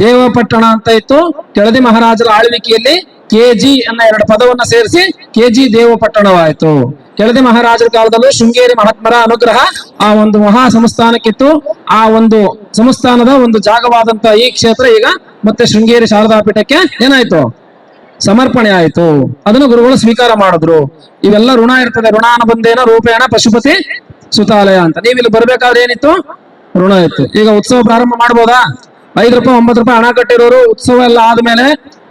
ದೇವಪಟ್ಟಣ ಅಂತ ಇತ್ತು. ಕೆಳದಿ ಮಹಾರಾಜರ ಆಳ್ವಿಕೆಯಲ್ಲಿ ಕೆಜಿ ಅನ್ನ 2 ಪದವನ್ನ ಸೇರಿಸಿ ಕೆಜಿ ದೇವಪಟ್ಟಣವಾಯಿತು. ಕೆಳದಿ ಮಹಾರಾಜರ ಕಾಲದಲ್ಲೂ ಶೃಂಗೇರಿ ಮಹಾತ್ಮರ ಅನುಗ್ರಹ ಆ ಒಂದು ಮಹಾ ಸಂಸ್ಥಾನಕ್ಕಿತ್ತು. ಆ ಒಂದು ಸಂಸ್ಥಾನದ ಒಂದು ಜಾಗವಾದಂತ ಈ ಕ್ಷೇತ್ರ ಈಗ ಮತ್ತೆ ಶೃಂಗೇರಿ ಶಾರದಾ ಪೀಠಕ್ಕೆ ಏನಾಯ್ತು? ಸಮರ್ಪಣೆ ಆಯ್ತು. ಅದನ್ನು ಗುರುಗಳು ಸ್ವೀಕಾರ ಮಾಡಿದ್ರು. ಇವೆಲ್ಲ ಋಣ ಇರ್ತದೆ. ಋಣಾನುಬಂಧೇನ ರೂಪೇಣ ಪಶುಪತಿ ಸುತಾಲಯ ಅಂತ. ನೀವು ಇಲ್ಲಿ ಬರ್ಬೇಕಾದ್ರೆ ಏನಿತ್ತು? ಋಣ ಇತ್ತು. ಈಗ ಉತ್ಸವ ಪ್ರಾರಂಭ ಮಾಡ್ಬೋದಾ? 5 ರೂಪಾಯಿ 9 ರೂಪಾಯಿ ಹಣ ಕಟ್ಟಿರೋರು ಉತ್ಸವ ಎಲ್ಲ ಆದ್ಮೇಲೆ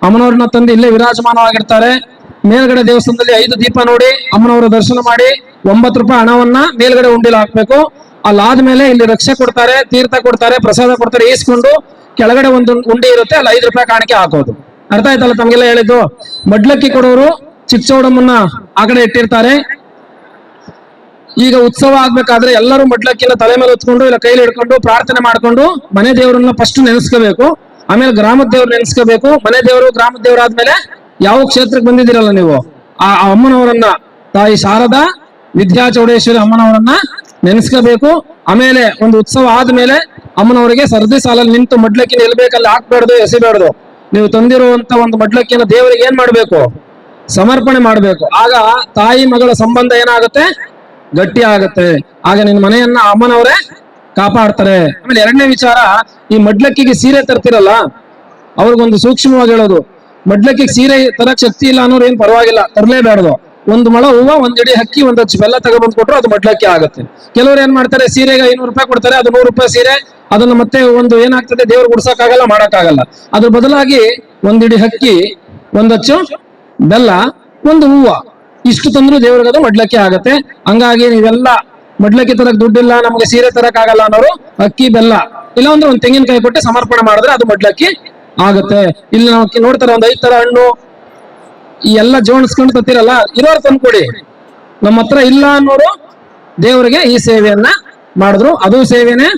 ಅಮ್ಮನವ್ರನ್ನ ತಂದು ಇಲ್ಲೇ ವಿರಾಜಮಾನವಾಗಿರ್ತಾರೆ. ಮೇಲ್ಗಡೆ ದೇವಸ್ಥಾನದಲ್ಲಿ 5 ದೀಪ ನೋಡಿ ಅಮ್ಮನವರ ದರ್ಶನ ಮಾಡಿ 9 ರೂಪಾಯಿ ಹಣವನ್ನ ಮೇಲ್ಗಡೆ ಉಂಡಿಲ್ ಹಾಕ್ಬೇಕು. ಅಲ್ಲಾದ್ಮೇಲೆ ಇಲ್ಲಿ ರಕ್ಷೆ ಕೊಡ್ತಾರೆ, ತೀರ್ಥ ಕೊಡ್ತಾರೆ, ಪ್ರಸಾದ ಕೊಡ್ತಾರೆ. ಈಸ್ಕೊಂಡು ಕೆಳಗಡೆ ಒಂದು ಉಂಡಿ ಇರುತ್ತೆ, ಅಲ್ಲಿ 5 ರೂಪಾಯಿ ಕಾಣಿಕೆ ಹಾಕೋದು. ಅರ್ಥ ಆಯ್ತಲ್ಲ ತಮ್ಗೆಲ್ಲ ಹೇಳಿದ್ದು? ಮಡ್ಲಕ್ಕಿ ಕೊಡೋರು ಚಿಕ್ಕಚೌಡಮ್ಮನ್ನ ಆ ಕಡೆ ಇಟ್ಟಿರ್ತಾರೆ. ಈಗ ಉತ್ಸವ ಆಗ್ಬೇಕಾದ್ರೆ ಎಲ್ಲರೂ ಮಡ್ಲಕ್ಕಿನ ತಲೆ ಮೇಲೆ ಹೊತ್ಕೊಂಡು ಇಲ್ಲ ಕೈಲಿ ಹಿಡ್ಕೊಂಡು ಪ್ರಾರ್ಥನೆ ಮಾಡ್ಕೊಂಡು ಮನೆ ದೇವರನ್ನ ಫಸ್ಟ್ ನೆನೆಸ್ಕೋಬೇಕು. ಆಮೇಲೆ ಗ್ರಾಮದ ದೇವ್ರು ನೆನೆಸ್ಕೋಬೇಕು. ಮನೆ ದೇವರು ಗ್ರಾಮದ ದೇವ್ರು ಆದ್ಮೇಲೆ ಯಾವ ಕ್ಷೇತ್ರಕ್ಕೆ ಬಂದಿದ್ದೀರಲ್ಲ ನೀವು, ಆ ಅಮ್ಮನವರನ್ನ, ತಾಯಿ ಶಾರದಾ ವಿದ್ಯಾಚೌಡೇಶ್ವರಿ ಅಮ್ಮನವರನ್ನ ನೆನೆಸ್ಕೋಬೇಕು. ಆಮೇಲೆ ಒಂದು ಉತ್ಸವ ಆದ್ಮೇಲೆ ಅಮ್ಮನವರಿಗೆ ಸರದಿ ಸಾಲಲ್ಲಿ ನಿಂತು ಮಡ್ಲಕ್ಕಿ ನಿಲ್ಬೇಕಲ್ಲಿ ಹಾಕ್ಬಾರ್ದು, ಎಸಿಬಾರ್ದು. ನೀವು ತಂದಿರುವಂತ ಒಂದು ಮಡ್ಲಕ್ಕಿನ ದೇವರಿಗೆ ಏನ್ ಮಾಡ್ಬೇಕು? ಸಮರ್ಪಣೆ ಮಾಡ್ಬೇಕು. ಆಗ ತಾಯಿ ಮಗಳ ಸಂಬಂಧ ಏನಾಗುತ್ತೆ? ಗಟ್ಟಿ ಆಗತ್ತೆ. ಆಗ ನಿನ್ನ ಮನೆಯನ್ನ ಅಮ್ಮನವರೇ ಕಾಪಾಡ್ತಾರೆ. ಆಮೇಲೆ 2ನೇ ವಿಚಾರ, ಈ ಮಡ್ಲಕ್ಕಿಗೆ ಸೀರೆ ತರ್ತಿರಲ್ಲ, ಅವ್ರಿಗೊಂದು ಸೂಕ್ಷ್ಮವಾಗಿ ಹೇಳೋದು, ಮಡ್ಲಕ್ಕಿಗೆ ಸೀರೆ ತರಕ್ ಶಕ್ತಿ ಇಲ್ಲ ಅನ್ನೋರು ಏನ್ ಪರವಾಗಿಲ್ಲ, ತರಲೇಬಾರ್ದು. 1 ಮೊಳ ಹೂವ, 1 ಇಡಿ ಅಕ್ಕಿ, 1 ಅಚ್ಚು ಬೆಲ್ಲ ತಗೊಬಂದು ಕೊಟ್ರು ಅದು ಮಡ್ಲಕ್ಕಿ ಆಗುತ್ತೆ. ಕೆಲವರು ಏನ್ ಮಾಡ್ತಾರೆ, ಸೀರೆಗೆ 500 ರೂಪಾಯಿ ಕೊಡ್ತಾರೆ, ಅದು 100 ರೂಪಾಯಿ ಸೀರೆ. ಅದನ್ನ ಮತ್ತೆ ಒಂದು ಏನಾಗ್ತದೆ, ದೇವ್ರಿಗೆ ಉಡ್ಸಕ್ಕಾಗಲ್ಲ, ಮಾಡಕ್ಕಾಗಲ್ಲ. ಅದ್ರ ಬದಲಾಗಿ 1 ಇಡಿ ಅಕ್ಕಿ, 1 ಅಚ್ಚು ಬೆಲ್ಲ, 1 ಹೂವ, ಇಷ್ಟು ತಂದ್ರು ದೇವ್ರಿಗೆ ಅದು ಮಡ್ಲಕ್ಕಿ ಆಗತ್ತೆ. ಹಂಗಾಗಿ ನೀವೆಲ್ಲ ಮಡ್ಲಕ್ಕಿ ತರಕ್ ದುಡ್ಡಿಲ್ಲ, ನಮ್ಗೆ ಸೀರೆ ತರಕ್ ಆಗಲ್ಲ ಅನ್ನೋರು ಅಕ್ಕಿ ಬೆಲ್ಲ ಇಲ್ಲ ಅಂದ್ರೆ 1 ತೆಂಗಿನಕಾಯಿ ಕೊಟ್ಟು ಸಮರ್ಪಣೆ ಮಾಡಿದ್ರೆ ಅದು ಮಡ್ಲಕ್ಕಿ ಆಗತ್ತೆ. ಇಲ್ಲಿ ನಾವು ನೋಡ್ತಾರೆ 1 5 ತರ ಹಣ್ಣು ಈ ಎಲ್ಲ ಜೋಡಿಸ್ಕೊಂಡು ತತ್ತಿರಲ್ಲ, ಇರೋರು ತಂದ್ಕೊಡಿ. ನಮ್ಮ ಹತ್ರ ಇಲ್ಲ ಅನ್ನೋರು ದೇವರಿಗೆ ಈ ಸೇವೆಯನ್ನ ಮಾಡಿದ್ರು. ಅದು ಸೇವೆನೆ.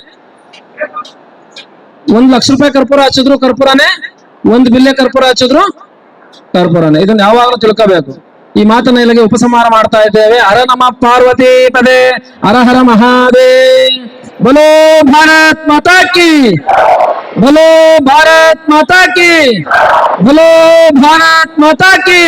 1 ಲಕ್ಷ ರೂಪಾಯಿ ಕರ್ಪೂರ ಹಚ್ಚಿದ್ರು ಕರ್ಪೂರನೇ, 1 ಬಿಲ್ಲೆ ಕರ್ಪೂರ ಹಚ್ಚಿದ್ರು ಕರ್ಪೂರನೇ. ಇದನ್ನ ಯಾವಾಗಲೂ ತಿಳ್ಕೋಬೇಕು. ಈ ಮಾತನ್ನ ಇಲ್ಲಿಗೆ ಉಪಸಂಹಾರ ಮಾಡ್ತಾ ಇದ್ದೇವೆ. ಹರ ನಮ ಪಾರ್ವತಿ ಪದೇ, ಹರ ಹರ ಮಹಾದೇವ್. बोलो भारत माता की, बोलो भारत माता की, बोलो भारत माता की।